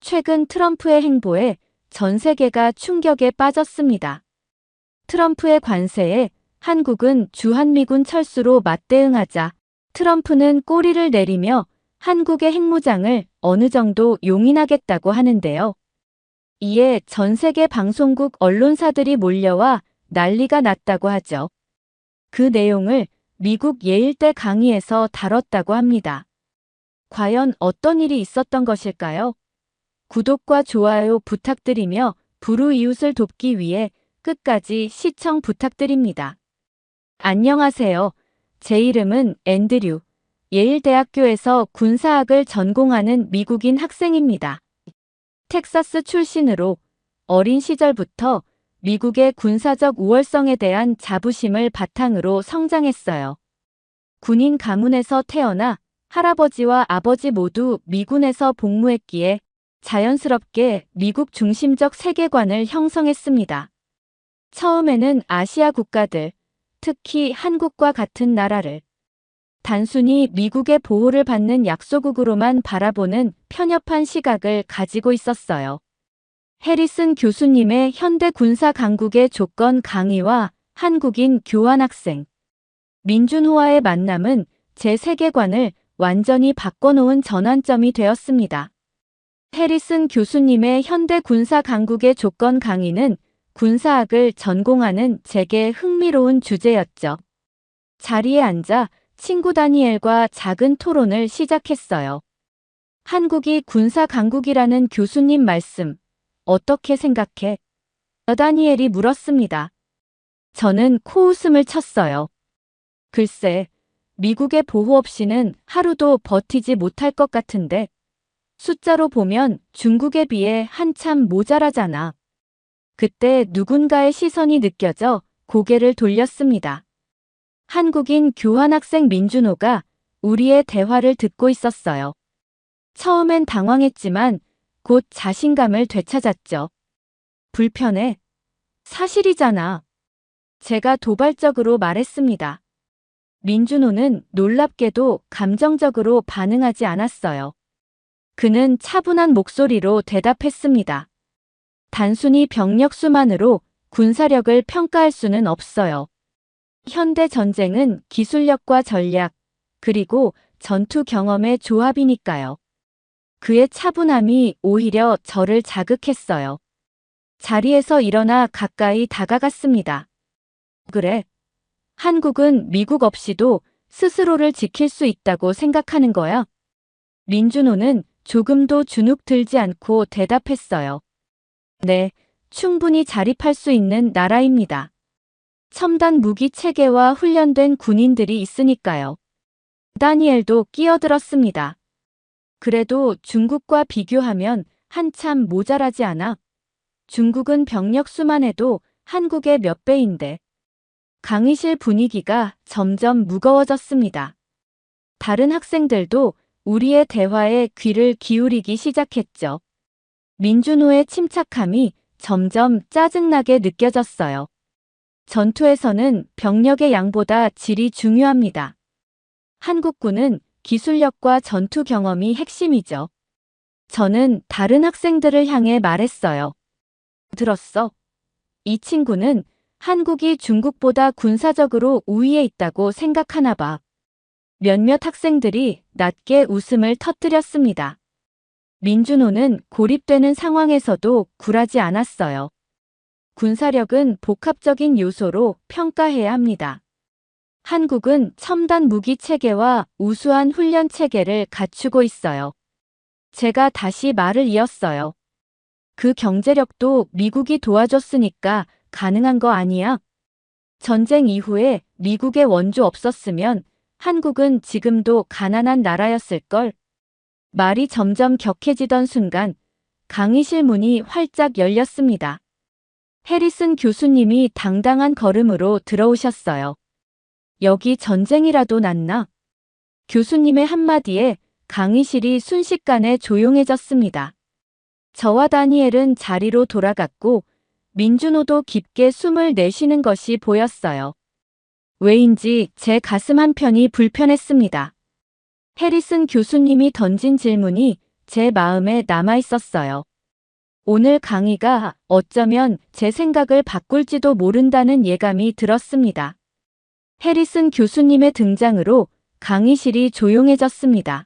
최근 트럼프의 행보에 전 세계가 충격에 빠졌습니다. 트럼프의 관세에 한국은 주한미군 철수로 맞대응하자 트럼프는 꼬리를 내리며 한국의 핵무장을 어느 정도 용인하겠다고 하는데요. 이에 전 세계 방송국 언론사들이 몰려와 난리가 났다고 하죠. 그 내용을 미국 예일대 강의에서 다뤘다고 합니다. 과연 어떤 일이 있었던 것일까요? 구독과 좋아요 부탁드리며 불우이웃을 돕기 위해 끝까지 시청 부탁드립니다. 안녕하세요. 제 이름은 앤드류. 예일대학교에서 군사학을 전공하는 미국인 학생입니다. 텍사스 출신으로 어린 시절부터 미국의 군사적 우월성에 대한 자부심을 바탕으로 성장했어요. 군인 가문에서 태어나 할아버지와 아버지 모두 미군에서 복무했기에 자연스럽게 미국 중심적 세계관을 형성했습니다. 처음에는 아시아 국가들, 특히 한국과 같은 나라를 단순히 미국의 보호를 받는 약소국으로만 바라보는 편협한 시각을 가지고 있었어요. 해리슨 교수님의 현대 군사 강국의 조건 강의와 한국인 교환학생 민준호와의 만남은 제 세계관을 완전히 바꿔놓은 전환점이 되었습니다. 해리슨 교수님의 현대 군사 강국의 조건 강의는 군사학을 전공하는 제게 흥미로운 주제였죠. 자리에 앉아 친구 다니엘과 작은 토론을 시작했어요. 한국이 군사 강국이라는 교수님 말씀, 어떻게 생각해? 다니엘이 물었습니다. 저는 코웃음을 쳤어요. 글쎄, 미국의 보호 없이는 하루도 버티지 못할 것 같은데 숫자로 보면 중국에 비해 한참 모자라잖아. 그때 누군가의 시선이 느껴져 고개를 돌렸습니다. 한국인 교환학생 민준호가 우리의 대화를 듣고 있었어요. 처음엔 당황했지만 곧 자신감을 되찾았죠. 불편해. 사실이잖아. 제가 도발적으로 말했습니다. 민준호는 놀랍게도 감정적으로 반응하지 않았어요. 그는 차분한 목소리로 대답했습니다. 단순히 병력 수만으로 군사력을 평가할 수는 없어요. 현대 전쟁은 기술력과 전략, 그리고 전투 경험의 조합이니까요. 그의 차분함이 오히려 저를 자극했어요. 자리에서 일어나 가까이 다가갔습니다. 그래. 한국은 미국 없이도 스스로를 지킬 수 있다고 생각하는 거야? 민준호는 조금도 주눅 들지 않고 대답했어요. 네, 충분히 자립할 수 있는 나라입니다. 첨단 무기 체계와 훈련된 군인들이 있으니까요. 다니엘도 끼어들었습니다. 그래도 중국과 비교하면 한참 모자라지 않아? 중국은 병력 수만 해도 한국의 몇 배인데. 강의실 분위기가 점점 무거워졌습니다. 다른 학생들도 우리의 대화에 귀를 기울이기 시작했죠. 민준호의 침착함이 점점 짜증나게 느껴졌어요. 전투에서는 병력의 양보다 질이 중요합니다. 한국군은 기술력과 전투 경험이 핵심이죠. 저는 다른 학생들을 향해 말했어요. 들었어? 이 친구는 한국이 중국보다 군사적으로 우위에 있다고 생각하나 봐. 몇몇 학생들이 낮게 웃음을 터뜨렸습니다. 민준호는 고립되는 상황에서도 굴하지 않았어요. 군사력은 복합적인 요소로 평가해야 합니다. 한국은 첨단 무기 체계와 우수한 훈련 체계를 갖추고 있어요. 제가 다시 말을 이었어요. 그 경제력도 미국이 도와줬으니까 가능한 거 아니야? 전쟁 이후에 미국의 원조 없었으면 한국은 지금도 가난한 나라였을걸? 말이 점점 격해지던 순간 강의실 문이 활짝 열렸습니다. 해리슨 교수님이 당당한 걸음으로 들어오셨어요. 여기 전쟁이라도 났나? 교수님의 한마디에 강의실이 순식간에 조용해졌습니다. 저와 다니엘은 자리로 돌아갔고 민준호도 깊게 숨을 내쉬는 것이 보였어요. 왜인지 제 가슴 한편이 불편했습니다. 해리슨 교수님이 던진 질문이 제 마음에 남아 있었어요. 오늘 강의가 어쩌면 제 생각을 바꿀지도 모른다는 예감이 들었습니다. 해리슨 교수님의 등장으로 강의실이 조용해졌습니다.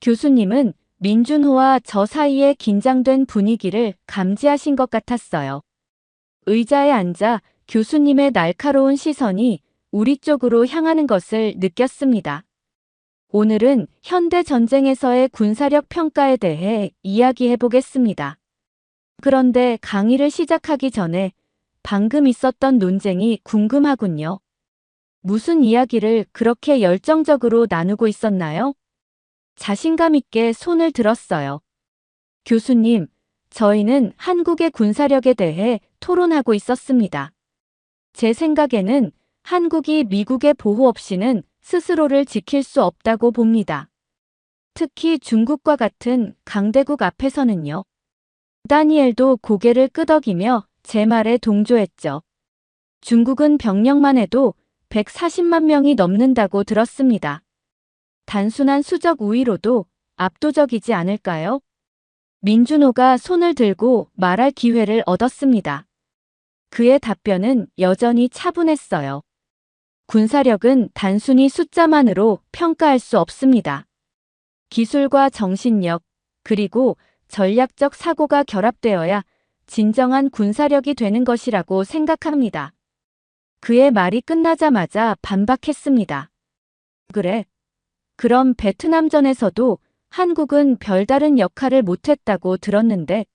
교수님은 민준호와 저 사이의 긴장된 분위기를 감지하신 것 같았어요. 의자에 앉아 교수님의 날카로운 시선이 우리 쪽으로 향하는 것을 느꼈습니다. 오늘은 현대 전쟁에서의 군사력 평가에 대해 이야기해 보겠습니다. 그런데 강의를 시작하기 전에 방금 있었던 논쟁이 궁금하군요. 무슨 이야기를 그렇게 열정적으로 나누고 있었나요? 자신감 있게 손을 들었어요. 교수님, 저희는 한국의 군사력에 대해 토론하고 있었습니다. 제 생각에는 한국이 미국의 보호 없이는 스스로를 지킬 수 없다고 봅니다. 특히 중국과 같은 강대국 앞에서는요. 다니엘도 고개를 끄덕이며 제 말에 동조했죠. 중국은 병력만 해도 140만 명이 넘는다고 들었습니다. 단순한 수적 우위로도 압도적이지 않을까요? 민준호가 손을 들고 말할 기회를 얻었습니다. 그의 답변은 여전히 차분했어요. 군사력은 단순히 숫자만으로 평가할 수 없습니다. 기술과 정신력, 그리고 전략적 사고가 결합되어야 진정한 군사력이 되는 것이라고 생각합니다. 그의 말이 끝나자마자 반박했습니다. 그래. 그럼 베트남전에서도 한국은 별다른 역할을 못했다고 들었는데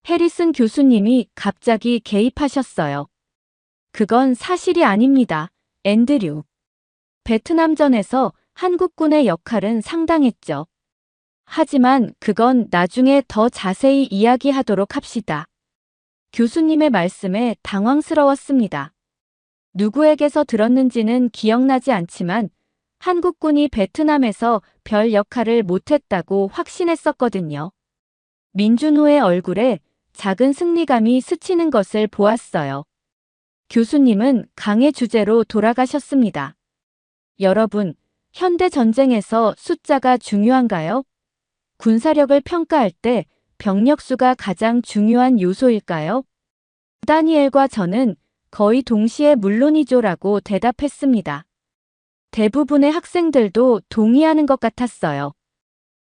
해리슨 교수님이 갑자기 개입하셨어요. 그건 사실이 아닙니다. 앤드류. 베트남전에서 한국군의 역할은 상당했죠. 하지만 그건 나중에 더 자세히 이야기하도록 합시다. 교수님의 말씀에 당황스러웠습니다. 누구에게서 들었는지는 기억나지 않지만 한국군이 베트남에서 별 역할을 못했다고 확신했었거든요. 민준호의 얼굴에 작은 승리감이 스치는 것을 보았어요. 교수님은 강의 주제로 돌아가셨습니다. 여러분, 현대 전쟁에서 숫자가 중요한가요? 군사력을 평가할 때 병력 수가 가장 중요한 요소일까요? 다니엘과 저는 거의 동시에 물론이죠라고 대답했습니다. 대부분의 학생들도 동의하는 것 같았어요.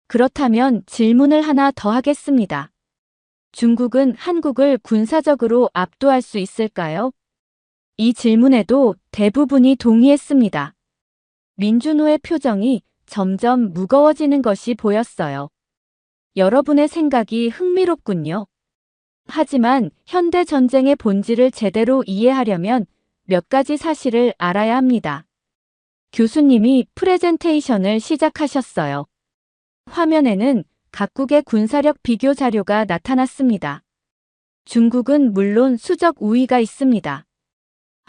그렇다면 질문을 하나 더 하겠습니다. 중국은 한국을 군사적으로 압도할 수 있을까요? 이 질문에도 대부분이 동의했습니다. 민준호의 표정이 점점 무거워지는 것이 보였어요. 여러분의 생각이 흥미롭군요. 하지만 현대 전쟁의 본질을 제대로 이해하려면 몇 가지 사실을 알아야 합니다. 교수님이 프레젠테이션을 시작하셨어요. 화면에는 각국의 군사력 비교 자료가 나타났습니다. 중국은 물론 수적 우위가 있습니다.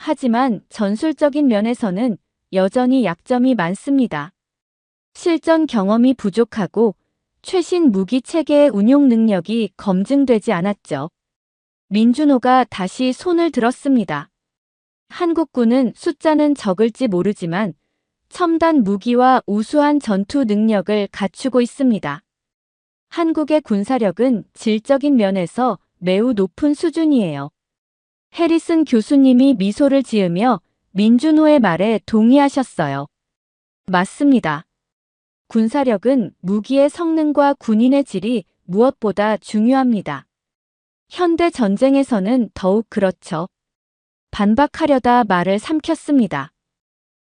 하지만 전술적인 면에서는 여전히 약점이 많습니다. 실전 경험이 부족하고 최신 무기 체계의 운용 능력이 검증되지 않았죠. 민준호가 다시 손을 들었습니다. 한국군은 숫자는 적을지 모르지만 첨단 무기와 우수한 전투 능력을 갖추고 있습니다. 한국의 군사력은 질적인 면에서 매우 높은 수준이에요. 해리슨 교수님이 미소를 지으며 민준호의 말에 동의하셨어요. 맞습니다. 군사력은 무기의 성능과 군인의 질이 무엇보다 중요합니다. 현대 전쟁에서는 더욱 그렇죠. 반박하려다 말을 삼켰습니다.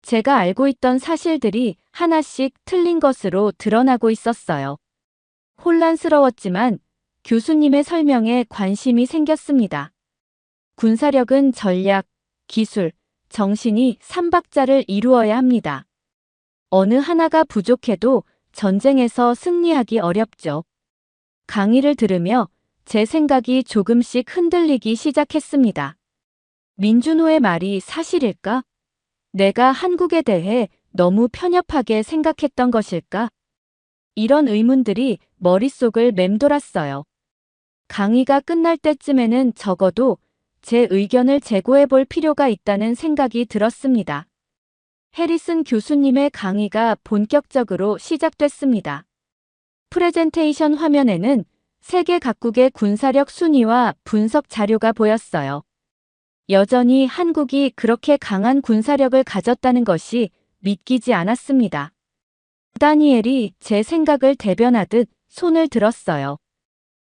제가 알고 있던 사실들이 하나씩 틀린 것으로 드러나고 있었어요. 혼란스러웠지만 교수님의 설명에 관심이 생겼습니다. 군사력은 전략, 기술, 정신이 3박자를 이루어야 합니다. 어느 하나가 부족해도 전쟁에서 승리하기 어렵죠. 강의를 들으며 제 생각이 조금씩 흔들리기 시작했습니다. 민준호의 말이 사실일까? 내가 한국에 대해 너무 편협하게 생각했던 것일까? 이런 의문들이 머릿속을 맴돌았어요. 강의가 끝날 때쯤에는 적어도 제 의견을 재고해 볼 필요가 있다는 생각이 들었습니다. 해리슨 교수님의 강의가 본격적으로 시작됐습니다. 프레젠테이션 화면에는 세계 각국의 군사력 순위와 분석 자료가 보였어요. 여전히 한국이 그렇게 강한 군사력을 가졌다는 것이 믿기지 않았습니다. 다니엘이 제 생각을 대변하듯 손을 들었어요.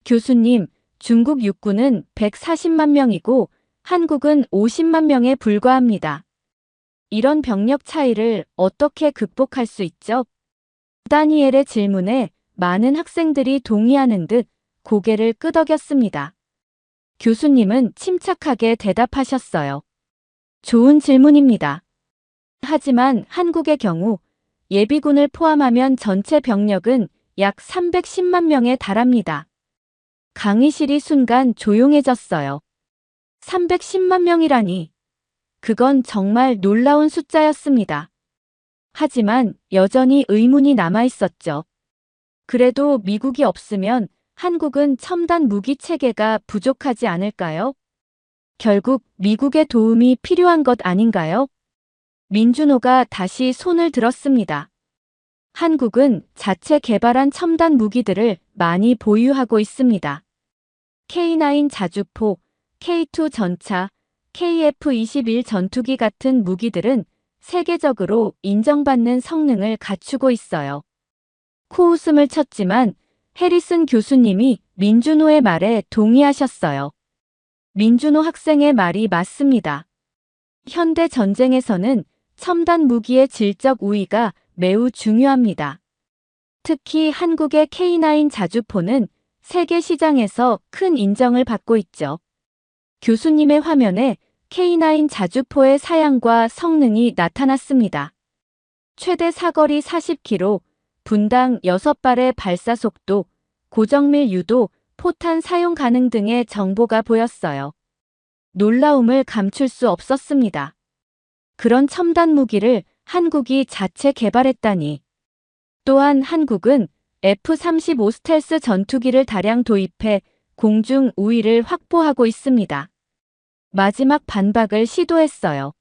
교수님, 중국 육군은 140만 명이고 한국은 50만 명에 불과합니다. 이런 병력 차이를 어떻게 극복할 수 있죠? 다니엘의 질문에 많은 학생들이 동의하는 듯 고개를 끄덕였습니다. 교수님은 침착하게 대답하셨어요. 좋은 질문입니다. 하지만 한국의 경우 예비군을 포함하면 전체 병력은 약 310만 명에 달합니다. 강의실이 순간 조용해졌어요. 310만 명이라니. 그건 정말 놀라운 숫자였습니다. 하지만 여전히 의문이 남아 있었죠. 그래도 미국이 없으면 한국은 첨단 무기 체계가 부족하지 않을까요? 결국 미국의 도움이 필요한 것 아닌가요? 민준호가 다시 손을 들었습니다. 한국은 자체 개발한 첨단 무기들을 많이 보유하고 있습니다. K9 자주포, K2 전차, KF-21 전투기 같은 무기들은 세계적으로 인정받는 성능을 갖추고 있어요. 코웃음을 쳤지만 해리슨 교수님이 민준호의 말에 동의하셨어요. 민준호 학생의 말이 맞습니다. 현대 전쟁에서는 첨단 무기의 질적 우위가 매우 중요합니다. 특히 한국의 K9 자주포는 세계 시장에서 큰 인정을 받고 있죠. 교수님의 화면에 K9 자주포의 사양과 성능이 나타났습니다. 최대 사거리 40km, 분당 6발의 발사 속도, 고정밀 유도, 포탄 사용 가능 등의 정보가 보였어요. 놀라움을 감출 수 없었습니다. 그런 첨단 무기를 한국이 자체 개발했다니. 또한 한국은 F-35 스텔스 전투기를 다량 도입해 공중 우위를 확보하고 있습니다. 마지막 반박을 시도했어요.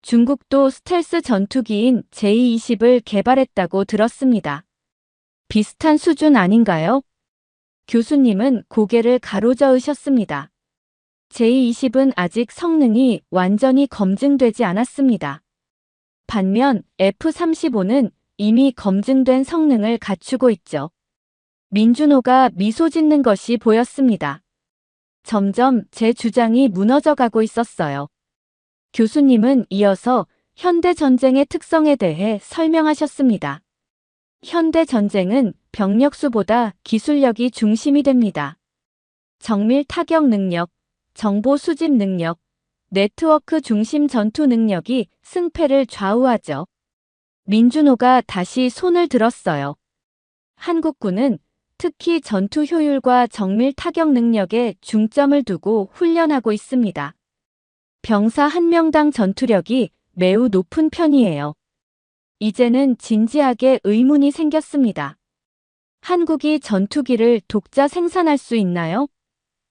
중국도 스텔스 전투기인 J-20을 개발했다고 들었습니다. 비슷한 수준 아닌가요? 교수님은 고개를 가로저으셨습니다. J-20은 아직 성능이 완전히 검증되지 않았습니다. 반면 F-35는 이미 검증된 성능을 갖추고 있죠. 민준호가 미소 짓는 것이 보였습니다. 점점 제 주장이 무너져가고 있었어요. 교수님은 이어서 현대 전쟁의 특성에 대해 설명하셨습니다. 현대 전쟁은 병력수보다 기술력이 중심이 됩니다. 정밀 타격 능력, 정보 수집 능력, 네트워크 중심 전투 능력이 승패를 좌우하죠. 민준호가 다시 손을 들었어요. 한국군은 특히 전투 효율과 정밀 타격 능력에 중점을 두고 훈련하고 있습니다. 병사 1명당 전투력이 매우 높은 편이에요. 이제는 진지하게 의문이 생겼습니다. 한국이 전투기를 독자 생산할 수 있나요?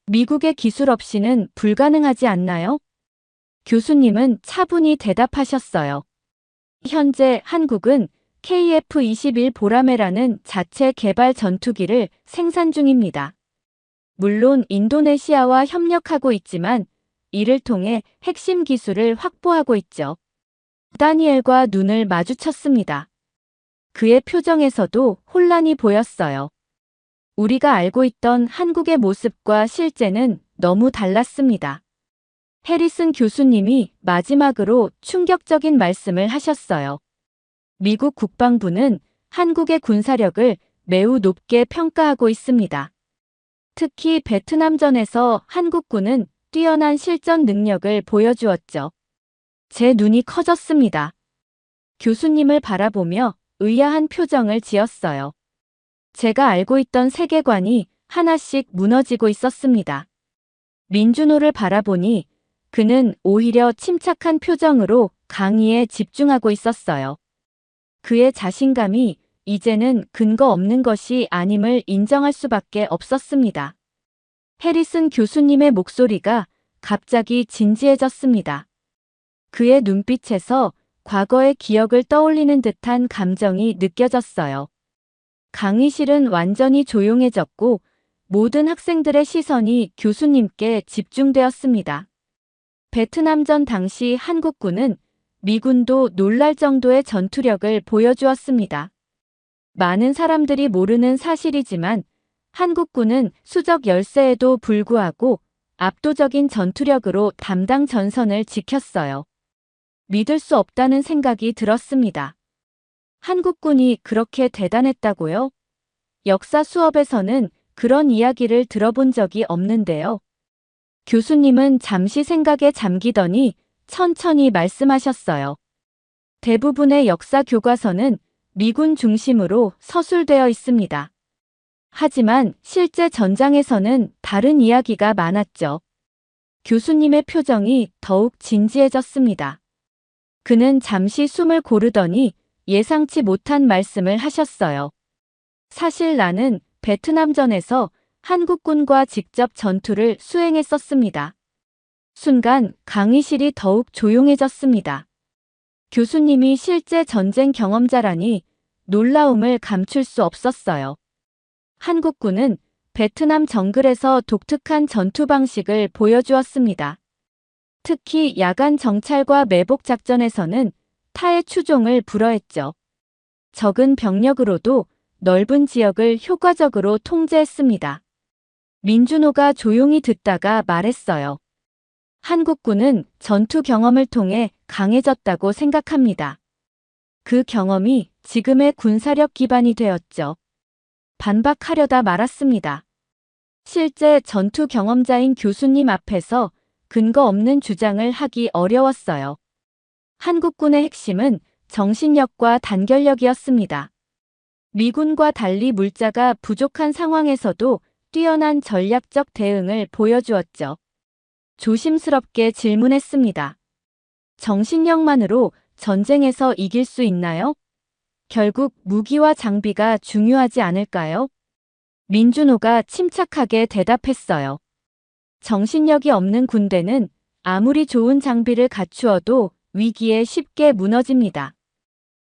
미국의 기술 없이는 불가능하지 않나요? 교수님은 차분히 대답하셨어요. 현재 한국은 KF-21 보라매라는 자체 개발 전투기를 생산 중입니다. 물론 인도네시아와 협력하고 있지만 이를 통해 핵심 기술을 확보하고 있죠. 다니엘과 눈을 마주쳤습니다. 그의 표정에서도 혼란이 보였어요. 우리가 알고 있던 한국의 모습과 실제는 너무 달랐습니다. 해리슨 교수님이 마지막으로 충격적인 말씀을 하셨어요. 미국 국방부는 한국의 군사력을 매우 높게 평가하고 있습니다. 특히 베트남전에서 한국군은 뛰어난 실전 능력을 보여주었죠. 제 눈이 커졌습니다. 교수님을 바라보며 의아한 표정을 지었어요. 제가 알고 있던 세계관이 하나씩 무너지고 있었습니다. 민준호를 바라보니 그는 오히려 침착한 표정으로 강의에 집중하고 있었어요. 그의 자신감이 이제는 근거 없는 것이 아님을 인정할 수밖에 없었습니다. 해리슨 교수님의 목소리가 갑자기 진지해졌습니다. 그의 눈빛에서 과거의 기억을 떠올리는 듯한 감정이 느껴졌어요. 강의실은 완전히 조용해졌고 모든 학생들의 시선이 교수님께 집중되었습니다. 베트남전 당시 한국군은 미군도 놀랄 정도의 전투력을 보여주었습니다. 많은 사람들이 모르는 사실이지만 한국군은 수적 열세에도 불구하고 압도적인 전투력으로 담당 전선을 지켰어요. 믿을 수 없다는 생각이 들었습니다. 한국군이 그렇게 대단했다고요? 역사 수업에서는 그런 이야기를 들어본 적이 없는데요. 교수님은 잠시 생각에 잠기더니 천천히 말씀하셨어요. 대부분의 역사 교과서는 미군 중심으로 서술되어 있습니다. 하지만 실제 전장에서는 다른 이야기가 많았죠. 교수님의 표정이 더욱 진지해졌습니다. 그는 잠시 숨을 고르더니 예상치 못한 말씀을 하셨어요. 사실 나는 베트남전에서 한국군과 직접 전투를 수행했었습니다. 순간 강의실이 더욱 조용해졌습니다. 교수님이 실제 전쟁 경험자라니 놀라움을 감출 수 없었어요. 한국군은 베트남 정글에서 독특한 전투 방식을 보여주었습니다. 특히 야간 정찰과 매복 작전에서는 타의 추종을 불허했죠. 적은 병력으로도 넓은 지역을 효과적으로 통제했습니다. 민준호가 조용히 듣다가 말했어요. 한국군은 전투 경험을 통해 강해졌다고 생각합니다. 그 경험이 지금의 군사력 기반이 되었죠. 반박하려다 말았습니다. 실제 전투 경험자인 교수님 앞에서 근거 없는 주장을 하기 어려웠어요. 한국군의 핵심은 정신력과 단결력이었습니다. 미군과 달리 물자가 부족한 상황에서도 뛰어난 전략적 대응을 보여주었죠. 조심스럽게 질문했습니다. 정신력만으로 전쟁에서 이길 수 있나요? 결국 무기와 장비가 중요하지 않을까요? 민준호가 침착하게 대답했어요. 정신력이 없는 군대는 아무리 좋은 장비를 갖추어도 위기에 쉽게 무너집니다.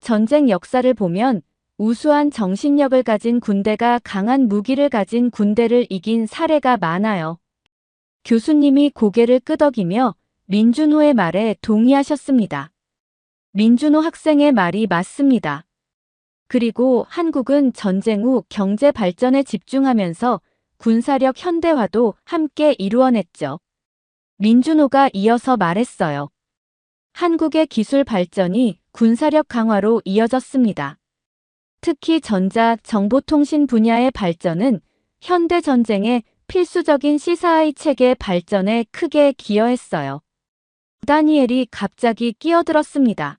전쟁 역사를 보면 우수한 정신력을 가진 군대가 강한 무기를 가진 군대를 이긴 사례가 많아요. 교수님이 고개를 끄덕이며 민준호의 말에 동의하셨습니다. 민준호 학생의 말이 맞습니다. 그리고 한국은 전쟁 후 경제 발전에 집중하면서 군사력 현대화도 함께 이루어냈죠. 민준호가 이어서 말했어요. 한국의 기술 발전이 군사력 강화로 이어졌습니다. 특히 전자, 정보통신 분야의 발전은 현대 전쟁의 필수적인 시사의 체계 발전에 크게 기여했어요. 다니엘이 갑자기 끼어들었습니다.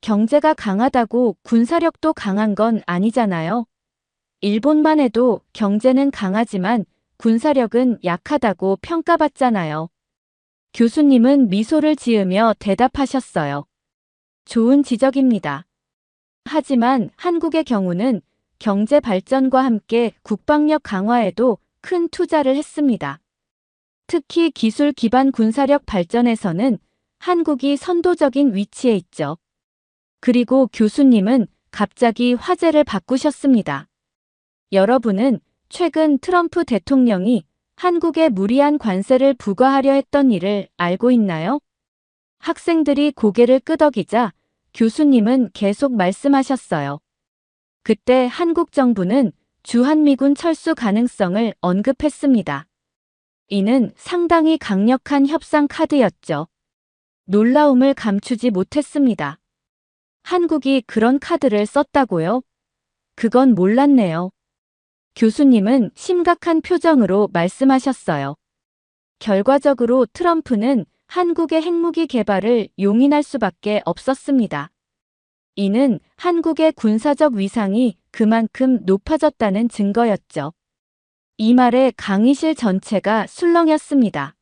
경제가 강하다고 군사력도 강한 건 아니잖아요. 일본만 해도 경제는 강하지만 군사력은 약하다고 평가받잖아요. 교수님은 미소를 지으며 대답하셨어요. 좋은 지적입니다. 하지만 한국의 경우는 경제 발전과 함께 국방력 강화에도 큰 투자를 했습니다. 특히 기술 기반 군사력 발전에서는 한국이 선도적인 위치에 있죠. 그리고 교수님은 갑자기 화제를 바꾸셨습니다. 여러분은 최근 트럼프 대통령이 한국에 무리한 관세를 부과하려 했던 일을 알고 있나요? 학생들이 고개를 끄덕이자 교수님은 계속 말씀하셨어요. 그때 한국 정부는 주한미군 철수 가능성을 언급했습니다. 이는 상당히 강력한 협상 카드였죠. 놀라움을 감추지 못했습니다. 한국이 그런 카드를 썼다고요? 그건 몰랐네요. 교수님은 심각한 표정으로 말씀하셨어요. 결과적으로 트럼프는 한국의 핵무기 개발을 용인할 수밖에 없었습니다. 이는 한국의 군사적 위상이 그만큼 높아졌다는 증거였죠. 이 말에 강의실 전체가 술렁였습니다.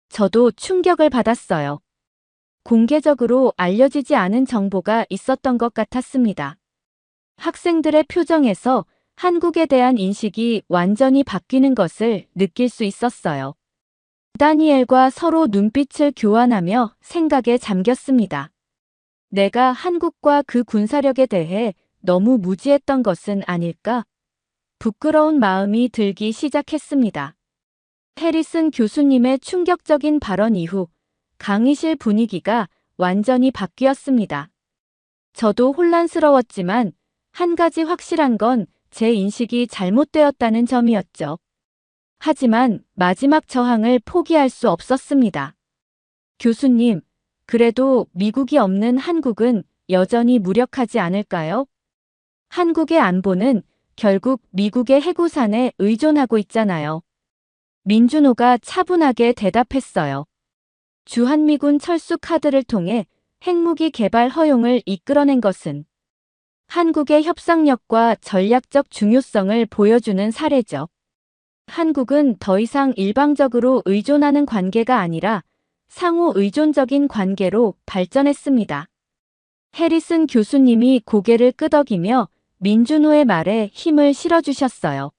저도 충격을 받았어요. 공개적으로 알려지지 않은 정보가 있었던 것 같았습니다. 학생들의 표정에서 한국에 대한 인식이 완전히 바뀌는 것을 느낄 수 있었어요. 다니엘과 서로 눈빛을 교환하며 생각에 잠겼습니다. 내가 한국과 그 군사력에 대해 너무 무지했던 것은 아닐까? 부끄러운 마음이 들기 시작했습니다. 해리슨 교수님의 충격적인 발언 이후 강의실 분위기가 완전히 바뀌었습니다. 저도 혼란스러웠지만 한 가지 확실한 건 제 인식이 잘못되었다는 점이었죠. 하지만 마지막 저항을 포기할 수 없었습니다. 교수님, 그래도 미국이 없는 한국은 여전히 무력하지 않을까요? 한국의 안보는 결국 미국의 해구산에 의존하고 있잖아요. 민준호가 차분하게 대답했어요. 주한미군 철수 카드를 통해 핵무기 개발 허용을 이끌어낸 것은 한국의 협상력과 전략적 중요성을 보여주는 사례죠. 한국은 더 이상 일방적으로 의존하는 관계가 아니라 상호 의존적인 관계로 발전했습니다. 해리슨 교수님이 고개를 끄덕이며 민준호의 말에 힘을 실어주셨어요.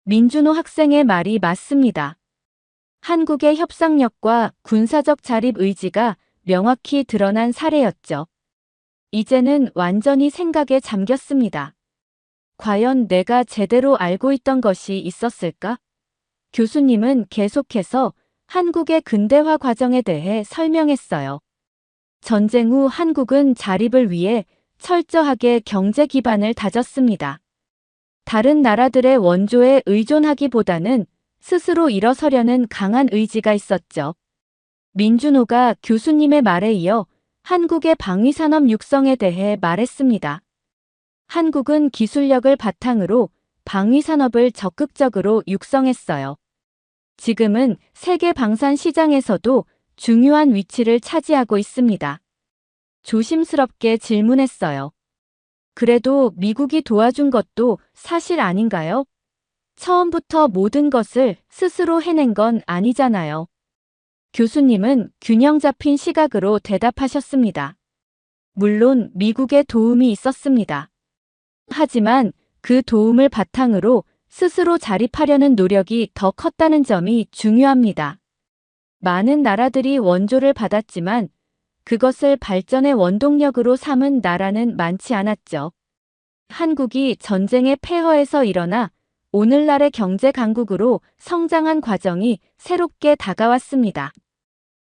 민준호 학생의 말이 맞습니다. 한국의 협상력과 군사적 자립 의지가 명확히 드러난 사례였죠. 이제는 완전히 생각에 잠겼습니다. 과연 내가 제대로 알고 있던 것이 있었을까? 교수님은 계속해서 한국의 근대화 과정에 대해 설명했어요. 전쟁 후 한국은 자립을 위해 철저하게 경제 기반을 다졌습니다. 다른 나라들의 원조에 의존하기보다는 스스로 일어서려는 강한 의지가 있었죠. 민준호가 교수님의 말에 이어 한국의 방위산업 육성에 대해 말했습니다. 한국은 기술력을 바탕으로 방위산업을 적극적으로 육성했어요. 지금은 세계 방산 시장에서도 중요한 위치를 차지하고 있습니다. 조심스럽게 질문했어요. 그래도 미국이 도와준 것도 사실 아닌가요? 처음부터 모든 것을 스스로 해낸 건 아니잖아요. 교수님은 균형 잡힌 시각으로 대답하셨습니다. 물론 미국의 도움이 있었습니다. 하지만 그 도움을 바탕으로 스스로 자립하려는 노력이 더 컸다는 점이 중요합니다. 많은 나라들이 원조를 받았지만 그것을 발전의 원동력으로 삼은 나라는 많지 않았죠. 한국이 전쟁의 폐허에서 일어나 오늘날의 경제 강국으로 성장한 과정이 새롭게 다가왔습니다.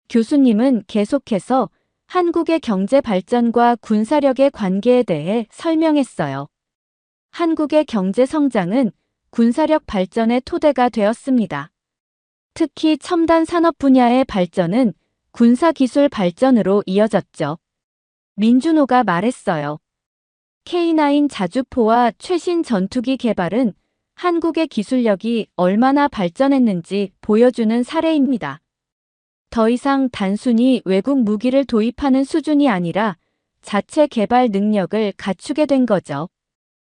교수님은 계속해서 한국의 경제 발전과 군사력의 관계에 대해 설명했어요. 한국의 경제 성장은 군사력 발전의 토대가 되었습니다. 특히 첨단 산업 분야의 발전은 군사기술 발전으로 이어졌죠. 민준호가 말했어요. K9 자주포와 최신 전투기 개발은 한국의 기술력이 얼마나 발전했는지 보여주는 사례입니다. 더 이상 단순히 외국 무기를 도입하는 수준이 아니라 자체 개발 능력을 갖추게 된 거죠.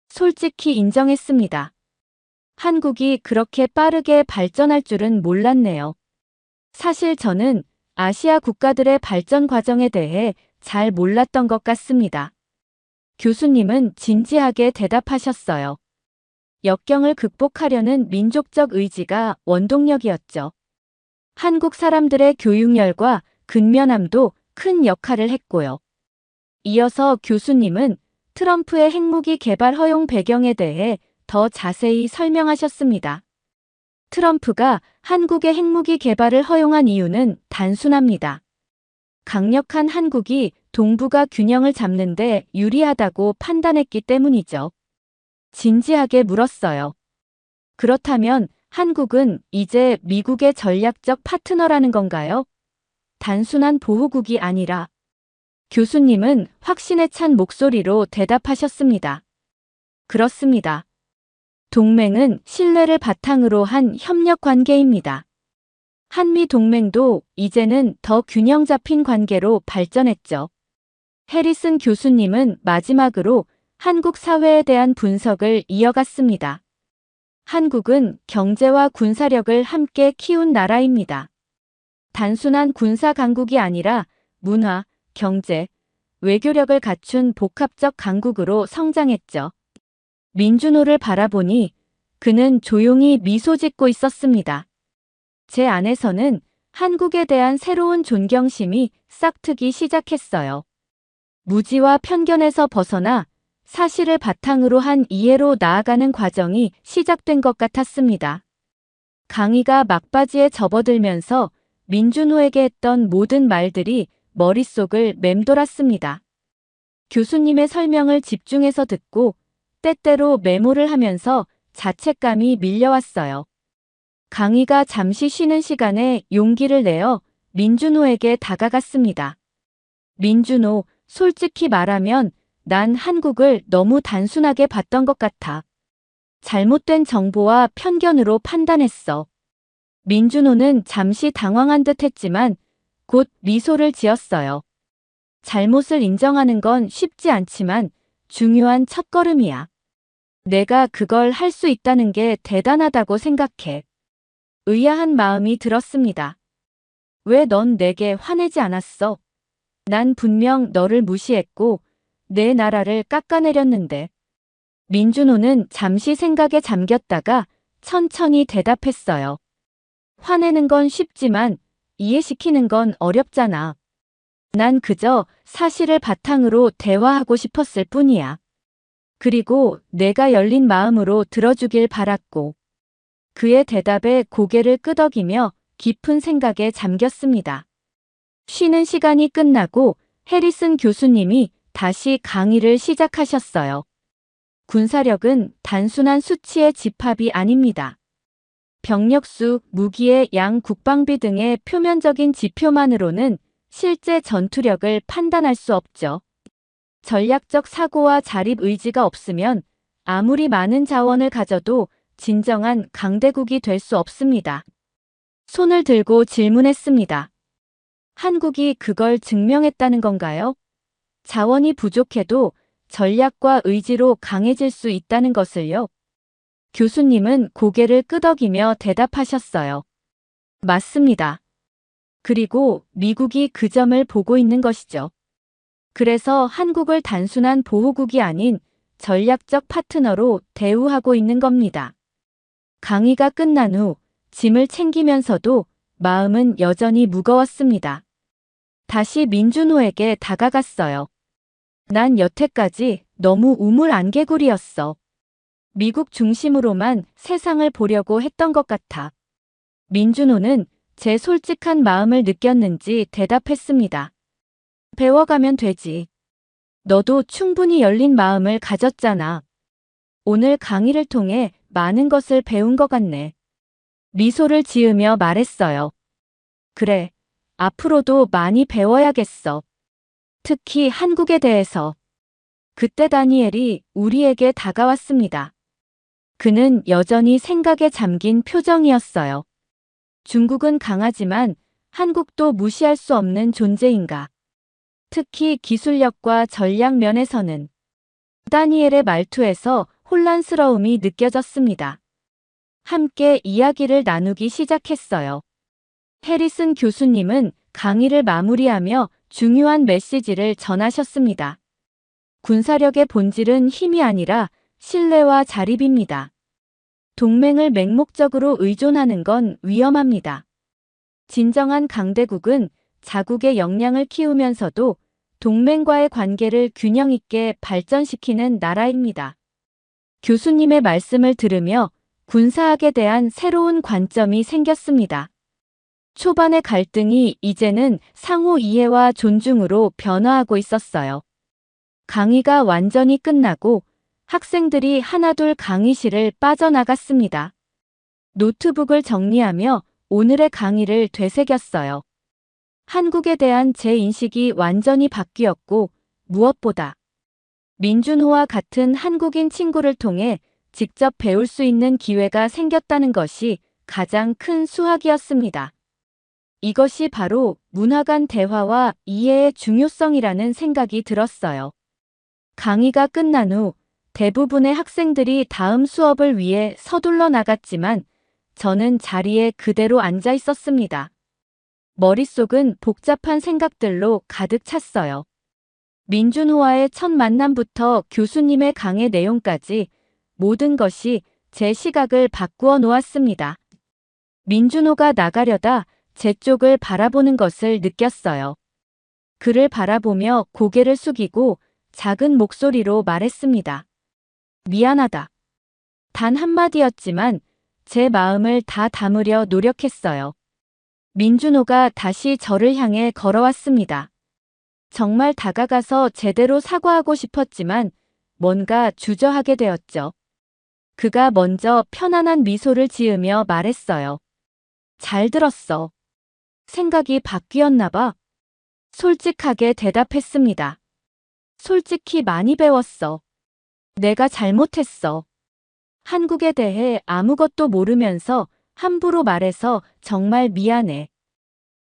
솔직히 인정했습니다. 한국이 그렇게 빠르게 발전할 줄은 몰랐네요. 사실 저는 아시아 국가들의 발전 과정에 대해 잘 몰랐던 것 같습니다. 교수님은 진지하게 대답하셨어요. 역경을 극복하려는 민족적 의지가 원동력이었죠. 한국 사람들의 교육열과 근면함도 큰 역할을 했고요. 이어서 교수님은 트럼프의 핵무기 개발 허용 배경에 대해 더 자세히 설명하셨습니다. 트럼프가 한국의 핵무기 개발을 허용한 이유는 단순합니다. 강력한 한국이 동북아 균형을 잡는 데 유리하다고 판단했기 때문이죠. 진지하게 물었어요. 그렇다면 한국은 이제 미국의 전략적 파트너라는 건가요? 단순한 보호국이 아니라. 교수님은 확신에 찬 목소리로 대답하셨습니다. 그렇습니다. 동맹은 신뢰를 바탕으로 한 협력 관계입니다. 한미 동맹도 이제는 더 균형 잡힌 관계로 발전했죠. 해리슨 교수님은 마지막으로 한국 사회에 대한 분석을 이어갔습니다. 한국은 경제와 군사력을 함께 키운 나라입니다. 단순한 군사 강국이 아니라 문화, 경제, 외교력을 갖춘 복합적 강국으로 성장했죠. 민준호를 바라보니 그는 조용히 미소 짓고 있었습니다. 제 안에서는 한국에 대한 새로운 존경심이 싹트기 시작했어요. 무지와 편견에서 벗어나 사실을 바탕으로 한 이해로 나아가는 과정이 시작된 것 같았습니다. 강희가 막바지에 접어들면서 민준호에게 했던 모든 말들이 머릿속을 맴돌았습니다. 교수님의 설명을 집중해서 듣고 때때로 메모를 하면서 자책감이 밀려왔어요. 강희가 잠시 쉬는 시간에 용기를 내어 민준호에게 다가갔습니다. 민준호, 솔직히 말하면 난 한국을 너무 단순하게 봤던 것 같아. 잘못된 정보와 편견으로 판단했어. 민준호는 잠시 당황한 듯 했지만 곧 미소를 지었어요. 잘못을 인정하는 건 쉽지 않지만 중요한 첫걸음이야. 내가 그걸 할 수 있다는 게 대단하다고 생각해. 의아한 마음이 들었습니다. 왜 넌 내게 화내지 않았어? 난 분명 너를 무시했고 내 나라를 깎아내렸는데. 민준호는 잠시 생각에 잠겼다가 천천히 대답했어요. 화내는 건 쉽지만 이해시키는 건 어렵잖아. 난 그저 사실을 바탕으로 대화하고 싶었을 뿐이야. 그리고 내가 열린 마음으로 들어주길 바랐고. 그의 대답에 고개를 끄덕이며 깊은 생각에 잠겼습니다. 쉬는 시간이 끝나고 해리슨 교수님이 다시 강의를 시작하셨어요. 군사력은 단순한 수치의 집합이 아닙니다. 병력수, 무기의 양, 국방비 등의 표면적인 지표만으로는 실제 전투력을 판단할 수 없죠. 전략적 사고와 자립 의지가 없으면 아무리 많은 자원을 가져도 진정한 강대국이 될 수 없습니다. 손을 들고 질문했습니다. 한국이 그걸 증명했다는 건가요? 자원이 부족해도 전략과 의지로 강해질 수 있다는 것을요. 교수님은 고개를 끄덕이며 대답하셨어요. 맞습니다. 그리고 미국이 그 점을 보고 있는 것이죠. 그래서 한국을 단순한 보호국이 아닌 전략적 파트너로 대우하고 있는 겁니다. 강의가 끝난 후 짐을 챙기면서도 마음은 여전히 무거웠습니다. 다시 민준호에게 다가갔어요. 난 여태까지 너무 우물안개구리였어. 미국 중심으로만 세상을 보려고 했던 것 같아. 민준호는 제 솔직한 마음을 느꼈는지 대답했습니다. 배워가면 되지. 너도 충분히 열린 마음을 가졌잖아. 오늘 강의를 통해 많은 것을 배운 것 같네. 미소를 지으며 말했어요. 그래, 앞으로도 많이 배워야겠어. 특히 한국에 대해서. 그때 다니엘이 우리에게 다가왔습니다. 그는 여전히 생각에 잠긴 표정이었어요. 중국은 강하지만 한국도 무시할 수 없는 존재인가. 특히 기술력과 전략 면에서는. 다니엘의 말투에서 혼란스러움이 느껴졌습니다. 함께 이야기를 나누기 시작했어요. 해리슨 교수님은 강의를 마무리하며 중요한 메시지를 전하셨습니다. 군사력의 본질은 힘이 아니라 신뢰와 자립입니다. 동맹을 맹목적으로 의존하는 건 위험합니다. 진정한 강대국은 자국의 역량을 키우면서도 동맹과의 관계를 균형 있게 발전시키는 나라입니다. 교수님의 말씀을 들으며 군사학에 대한 새로운 관점이 생겼습니다. 초반의 갈등이 이제는 상호 이해와 존중으로 변화하고 있었어요. 강의가 완전히 끝나고 학생들이 하나둘 강의실을 빠져나갔습니다. 노트북을 정리하며 오늘의 강의를 되새겼어요. 한국에 대한 제 인식이 완전히 바뀌었고 무엇보다 민준호와 같은 한국인 친구를 통해 직접 배울 수 있는 기회가 생겼다는 것이 가장 큰 수확이었습니다. 이것이 바로 문화 간 대화와 이해의 중요성이라는 생각이 들었어요. 강의가 끝난 후 대부분의 학생들이 다음 수업을 위해 서둘러 나갔지만 저는 자리에 그대로 앉아 있었습니다. 머릿속은 복잡한 생각들로 가득 찼어요. 민준호와의 첫 만남부터 교수님의 강의 내용까지 모든 것이 제 시각을 바꾸어 놓았습니다. 민준호가 나가려다 제 쪽을 바라보는 것을 느꼈어요. 그를 바라보며 고개를 숙이고 작은 목소리로 말했습니다. 미안하다. 단 한마디였지만 제 마음을 다 담으려 노력했어요. 민준호가 다시 저를 향해 걸어왔습니다. 정말 다가가서 제대로 사과하고 싶었지만 뭔가 주저하게 되었죠. 그가 먼저 편안한 미소를 지으며 말했어요. 잘 들었어. 생각이 바뀌었나 봐. 솔직하게 대답했습니다. 솔직히 많이 배웠어. 내가 잘못했어. 한국에 대해 아무것도 모르면서 함부로 말해서 정말 미안해.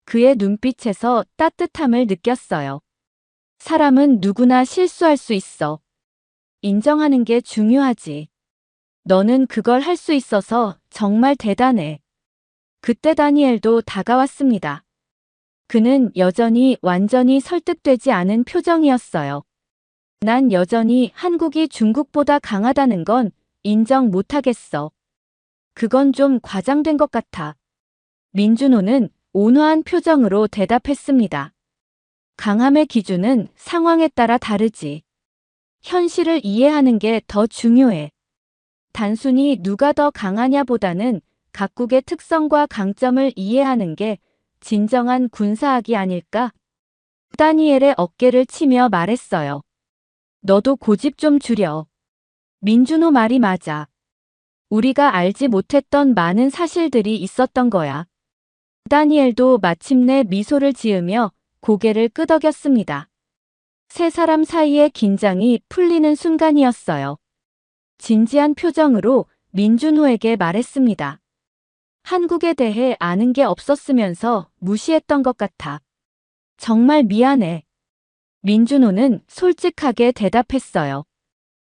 그의 눈빛에서 따뜻함을 느꼈어요. 사람은 누구나 실수할 수 있어. 인정하는 게 중요하지. 너는 그걸 할 수 있어서 정말 대단해. 그때 다니엘도 다가왔습니다. 그는 여전히 완전히 설득되지 않은 표정이었어요. 난 여전히 한국이 중국보다 강하다는 건 인정 못하겠어. 그건 좀 과장된 것 같아. 민준호는 온화한 표정으로 대답했습니다. 강함의 기준은 상황에 따라 다르지. 현실을 이해하는 게 더 중요해. 단순히 누가 더 강하냐보다는 각국의 특성과 강점을 이해하는 게 진정한 군사학이 아닐까? 다니엘의 어깨를 치며 말했어요. 너도 고집 좀 줄여. 민준호 말이 맞아. 우리가 알지 못했던 많은 사실들이 있었던 거야. 다니엘도 마침내 미소를 지으며 고개를 끄덕였습니다. 세 사람 사이의 긴장이 풀리는 순간이었어요. 진지한 표정으로 민준호에게 말했습니다. 한국에 대해 아는 게 없었으면서 무시했던 것 같아. 정말 미안해. 민준호는 솔직하게 대답했어요.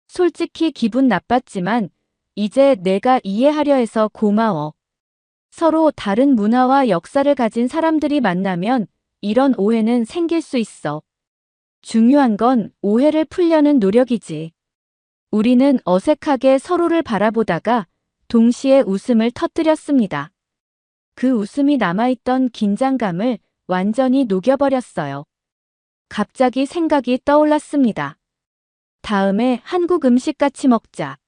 솔직히 기분 나빴지만 이제 내가 이해하려 해서 고마워. 서로 다른 문화와 역사를 가진 사람들이 만나면 이런 오해는 생길 수 있어. 중요한 건 오해를 풀려는 노력이지. 우리는 어색하게 서로를 바라보다가 동시에 웃음을 터뜨렸습니다. 그 웃음이 남아있던 긴장감을 완전히 녹여버렸어요. 갑자기 생각이 떠올랐습니다. 다음에 한국 음식 같이 먹자.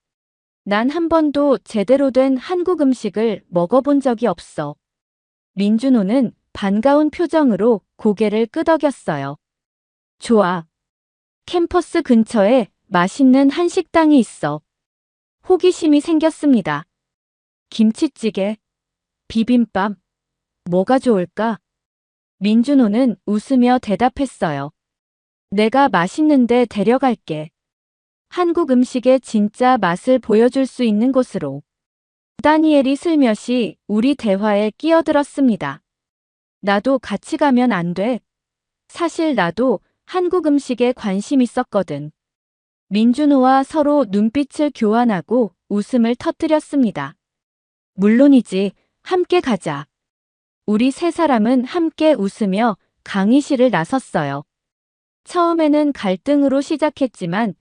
난 한 번도 제대로 된 한국 음식을 먹어본 적이 없어. 민준호는 반가운 표정으로 고개를 끄덕였어요. 좋아. 캠퍼스 근처에 맛있는 한식당이 있어. 호기심이 생겼습니다. 김치찌개, 비빔밥, 뭐가 좋을까? 민준호는 웃으며 대답했어요. 내가 맛있는데 데려갈게. 한국 음식의 진짜 맛을 보여줄 수 있는 곳으로. 다니엘이 슬며시 우리 대화에 끼어들었습니다. 나도 같이 가면 안 돼. 사실 나도 한국 음식에 관심 있었거든. 민준호와 서로 눈빛을 교환하고 웃음을 터뜨렸습니다. 물론이지, 함께 가자. 우리 세 사람은 함께 웃으며 강의실을 나섰어요. 처음에는 갈등으로 시작했지만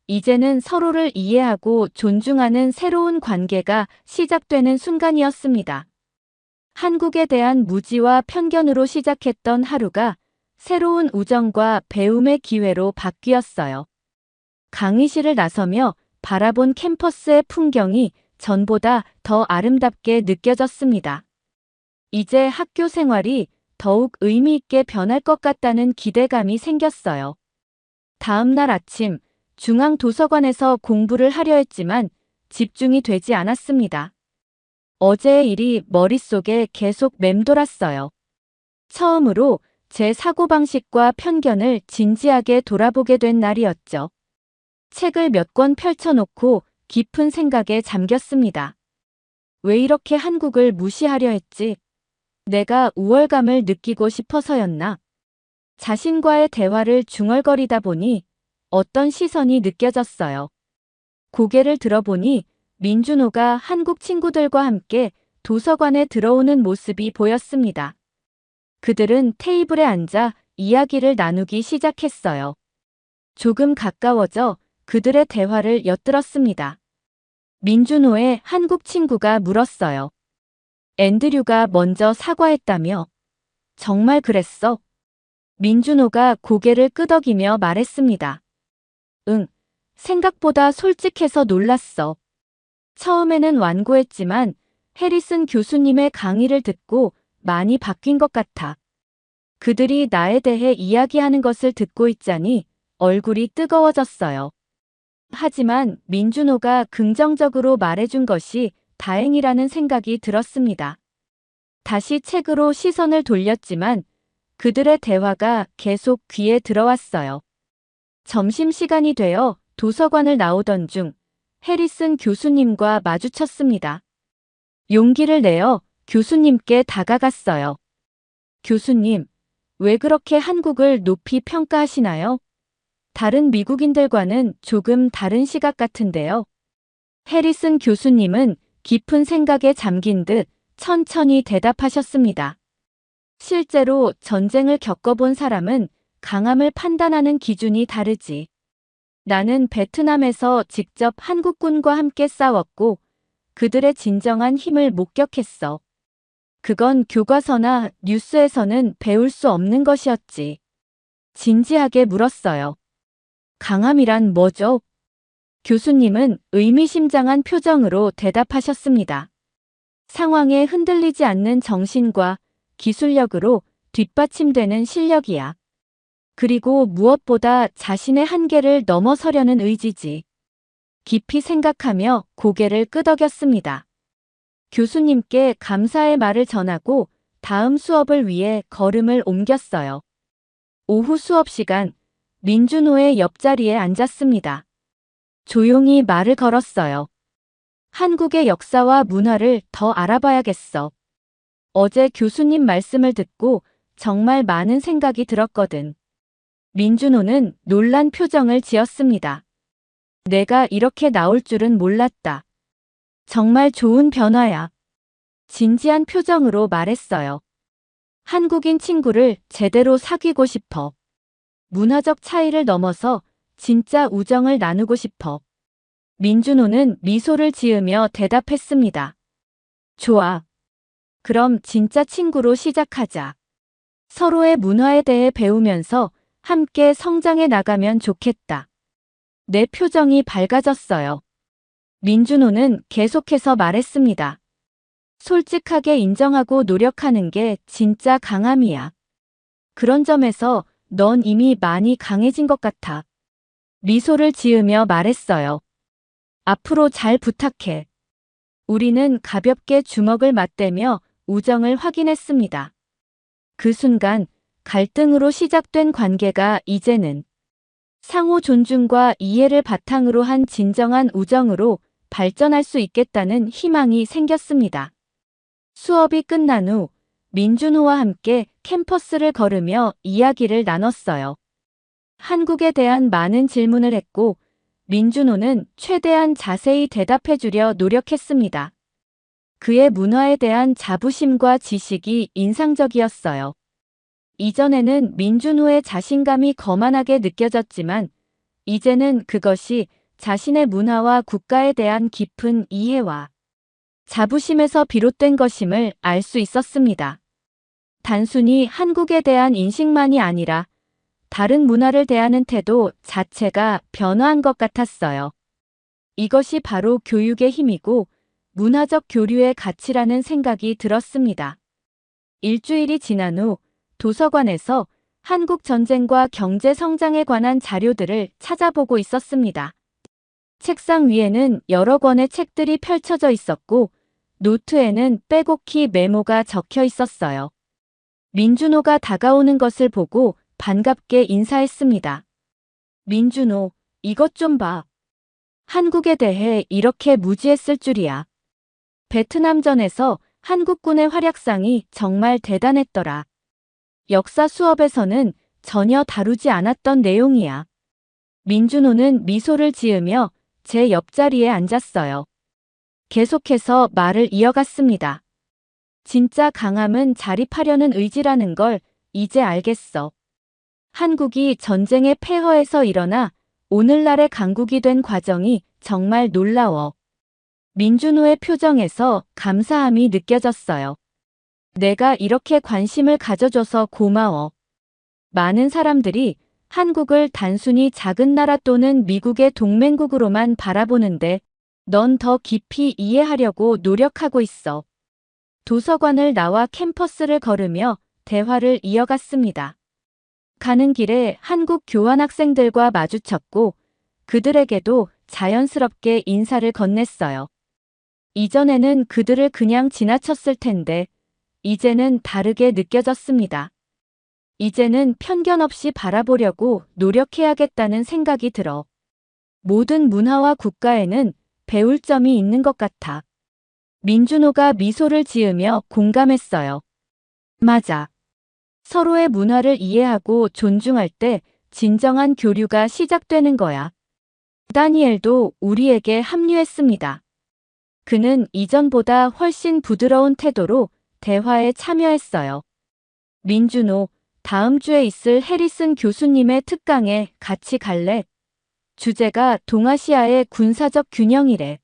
이제는 서로를 이해하고 존중하는 새로운 관계가 시작되는 순간이었습니다. 한국에 대한 무지와 편견으로 시작했던 하루가 새로운 우정과 배움의 기회로 바뀌었어요. 강의실을 나서며 바라본 캠퍼스의 풍경이 전보다 더 아름답게 느껴졌습니다. 이제 학교 생활이 더욱 의미 있게 변할 것 같다는 기대감이 생겼어요. 다음 날 아침, 중앙도서관에서 공부를 하려 했지만 집중이 되지 않았습니다. 어제의 일이 머릿속에 계속 맴돌았어요. 처음으로 제 사고방식과 편견을 진지하게 돌아보게 된 날이었죠. 책을 몇 권 펼쳐놓고 깊은 생각에 잠겼습니다. 왜 이렇게 한국을 무시하려 했지? 내가 우월감을 느끼고 싶어서였나? 자신과의 대화를 중얼거리다 보니 어떤 시선이 느껴졌어요. 고개를 들어보니 민준호가 한국 친구들과 함께 도서관에 들어오는 모습이 보였습니다. 그들은 테이블에 앉아 이야기를 나누기 시작했어요. 조금 가까워져 그들의 대화를 엿들었습니다. 민준호의 한국 친구가 물었어요. 앤드류가 먼저 사과했다며? 정말 그랬어? 민준호가 고개를 끄덕이며 말했습니다. 응, 생각보다 솔직해서 놀랐어. 처음에는 완고했지만 해리슨 교수님의 강의를 듣고 많이 바뀐 것 같아. 그들이 나에 대해 이야기하는 것을 듣고 있자니 얼굴이 뜨거워졌어요. 하지만 민준호가 긍정적으로 말해준 것이 다행이라는 생각이 들었습니다. 다시 책으로 시선을 돌렸지만 그들의 대화가 계속 귀에 들어왔어요. 점심시간이 되어 도서관을 나오던 중 해리슨 교수님과 마주쳤습니다. 용기를 내어 교수님께 다가갔어요. 교수님, 왜 그렇게 한국을 높이 평가하시나요? 다른 미국인들과는 조금 다른 시각 같은데요. 해리슨 교수님은 깊은 생각에 잠긴 듯 천천히 대답하셨습니다. 실제로 전쟁을 겪어본 사람은 강함을 판단하는 기준이 다르지. 나는 베트남에서 직접 한국군과 함께 싸웠고 그들의 진정한 힘을 목격했어. 그건 교과서나 뉴스에서는 배울 수 없는 것이었지. 진지하게 물었어요. 강함이란 뭐죠? 교수님은 의미심장한 표정으로 대답하셨습니다. 상황에 흔들리지 않는 정신과 기술력으로 뒷받침되는 실력이야. 그리고 무엇보다 자신의 한계를 넘어서려는 의지지. 깊이 생각하며 고개를 끄덕였습니다. 교수님께 감사의 말을 전하고 다음 수업을 위해 걸음을 옮겼어요. 오후 수업 시간, 민준호의 옆자리에 앉았습니다. 조용히 말을 걸었어요. 한국의 역사와 문화를 더 알아봐야겠어. 어제 교수님 말씀을 듣고 정말 많은 생각이 들었거든. 민준호는 놀란 표정을 지었습니다. 내가 이렇게 나올 줄은 몰랐다. 정말 좋은 변화야. 진지한 표정으로 말했어요. 한국인 친구를 제대로 사귀고 싶어. 문화적 차이를 넘어서 진짜 우정을 나누고 싶어. 민준호는 미소를 지으며 대답했습니다. 좋아. 그럼 진짜 친구로 시작하자. 서로의 문화에 대해 배우면서 함께 성장해 나가면 좋겠다. 내 표정이 밝아졌어요. 민준호는 계속해서 말했습니다. 솔직하게 인정하고 노력하는 게 진짜 강함이야. 그런 점에서 넌 이미 많이 강해진 것 같아. 미소를 지으며 말했어요. 앞으로 잘 부탁해. 우리는 가볍게 주먹을 맞대며 우정을 확인했습니다. 그 순간 갈등으로 시작된 관계가 이제는 상호 존중과 이해를 바탕으로 한 진정한 우정으로 발전할 수 있겠다는 희망이 생겼습니다. 수업이 끝난 후 민준호와 함께 캠퍼스를 걸으며 이야기를 나눴어요. 한국에 대한 많은 질문을 했고 민준호는 최대한 자세히 대답해주려 노력했습니다. 그의 문화에 대한 자부심과 지식이 인상적이었어요. 이전에는 민준호의 자신감이 거만하게 느껴졌지만 이제는 그것이 자신의 문화와 국가에 대한 깊은 이해와 자부심에서 비롯된 것임을 알 수 있었습니다. 단순히 한국에 대한 인식만이 아니라 다른 문화를 대하는 태도 자체가 변화한 것 같았어요. 이것이 바로 교육의 힘이고 문화적 교류의 가치라는 생각이 들었습니다. 일주일이 지난 후 도서관에서 한국 전쟁과 경제 성장에 관한 자료들을 찾아보고 있었습니다. 책상 위에는 여러 권의 책들이 펼쳐져 있었고 노트에는 빼곡히 메모가 적혀 있었어요. 민준호가 다가오는 것을 보고 반갑게 인사했습니다. 민준호, 이것 좀 봐. 한국에 대해 이렇게 무지했을 줄이야. 베트남전에서 한국군의 활약상이 정말 대단했더라. 역사 수업에서는 전혀 다루지 않았던 내용이야. 민준호는 미소를 지으며 제 옆자리에 앉았어요. 계속해서 말을 이어갔습니다. 진짜 강함은 자립하려는 의지라는 걸 이제 알겠어. 한국이 전쟁의 폐허에서 일어나 오늘날의 강국이 된 과정이 정말 놀라워. 민준호의 표정에서 감사함이 느껴졌어요. 내가 이렇게 관심을 가져줘서 고마워. 많은 사람들이 한국을 단순히 작은 나라 또는 미국의 동맹국으로만 바라보는데 넌 더 깊이 이해하려고 노력하고 있어. 도서관을 나와 캠퍼스를 걸으며 대화를 이어갔습니다. 가는 길에 한국 교환학생들과 마주쳤고 그들에게도 자연스럽게 인사를 건넸어요. 이전에는 그들을 그냥 지나쳤을 텐데 이제는 다르게 느껴졌습니다. 이제는 편견 없이 바라보려고 노력해야겠다는 생각이 들어. 모든 문화와 국가에는 배울 점이 있는 것 같아. 민준호가 미소를 지으며 공감했어요. 맞아. 서로의 문화를 이해하고 존중할 때 진정한 교류가 시작되는 거야. 다니엘도 우리에게 합류했습니다. 그는 이전보다 훨씬 부드러운 태도로 대화에 참여했어요. 민준호, 다음 주에 있을 해리슨 교수님의 특강에 같이 갈래? 주제가 동아시아의 군사적 균형이래.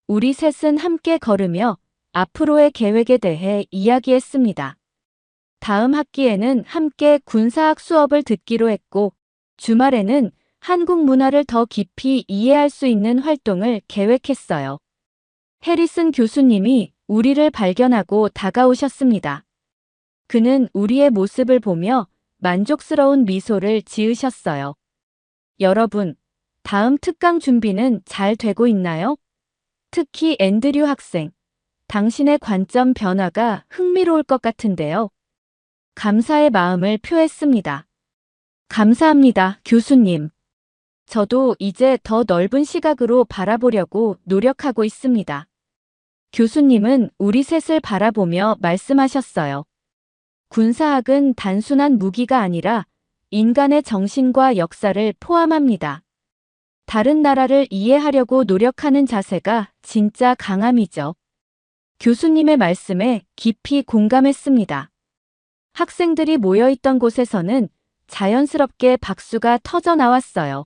우리 셋은 함께 걸으며 앞으로의 계획에 대해 이야기했습니다. 다음 학기에는 함께 군사학 수업을 듣기로 했고, 주말에는 한국 문화를 더 깊이 이해할 수 있는 활동을 계획했어요. 해리슨 교수님이 우리를 발견하고 다가오셨습니다. 그는 우리의 모습을 보며 만족스러운 미소를 지으셨어요. 여러분, 다음 특강 준비는 잘 되고 있나요? 특히 앤드류 학생, 당신의 관점 변화가 흥미로울 것 같은데요. 감사의 마음을 표했습니다. 감사합니다, 교수님. 저도 이제 더 넓은 시각으로 바라보려고 노력하고 있습니다. 교수님은 우리 셋을 바라보며 말씀하셨어요. 군사학은 단순한 무기가 아니라 인간의 정신과 역사를 포함합니다. 다른 나라를 이해하려고 노력하는 자세가 진짜 강함이죠. 교수님의 말씀에 깊이 공감했습니다. 학생들이 모여있던 곳에서는 자연스럽게 박수가 터져 나왔어요.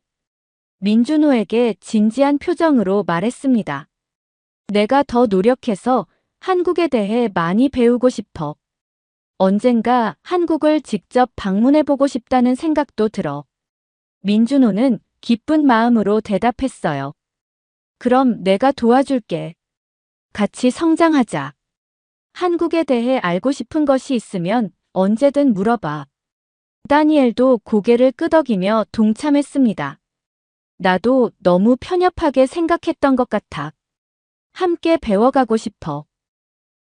민준호에게 진지한 표정으로 말했습니다. 내가 더 노력해서 한국에 대해 많이 배우고 싶어. 언젠가 한국을 직접 방문해보고 싶다는 생각도 들어. 민준호는 기쁜 마음으로 대답했어요. 그럼 내가 도와줄게. 같이 성장하자. 한국에 대해 알고 싶은 것이 있으면 언제든 물어봐. 다니엘도 고개를 끄덕이며 동참했습니다. 나도 너무 편협하게 생각했던 것 같아. 함께 배워가고 싶어.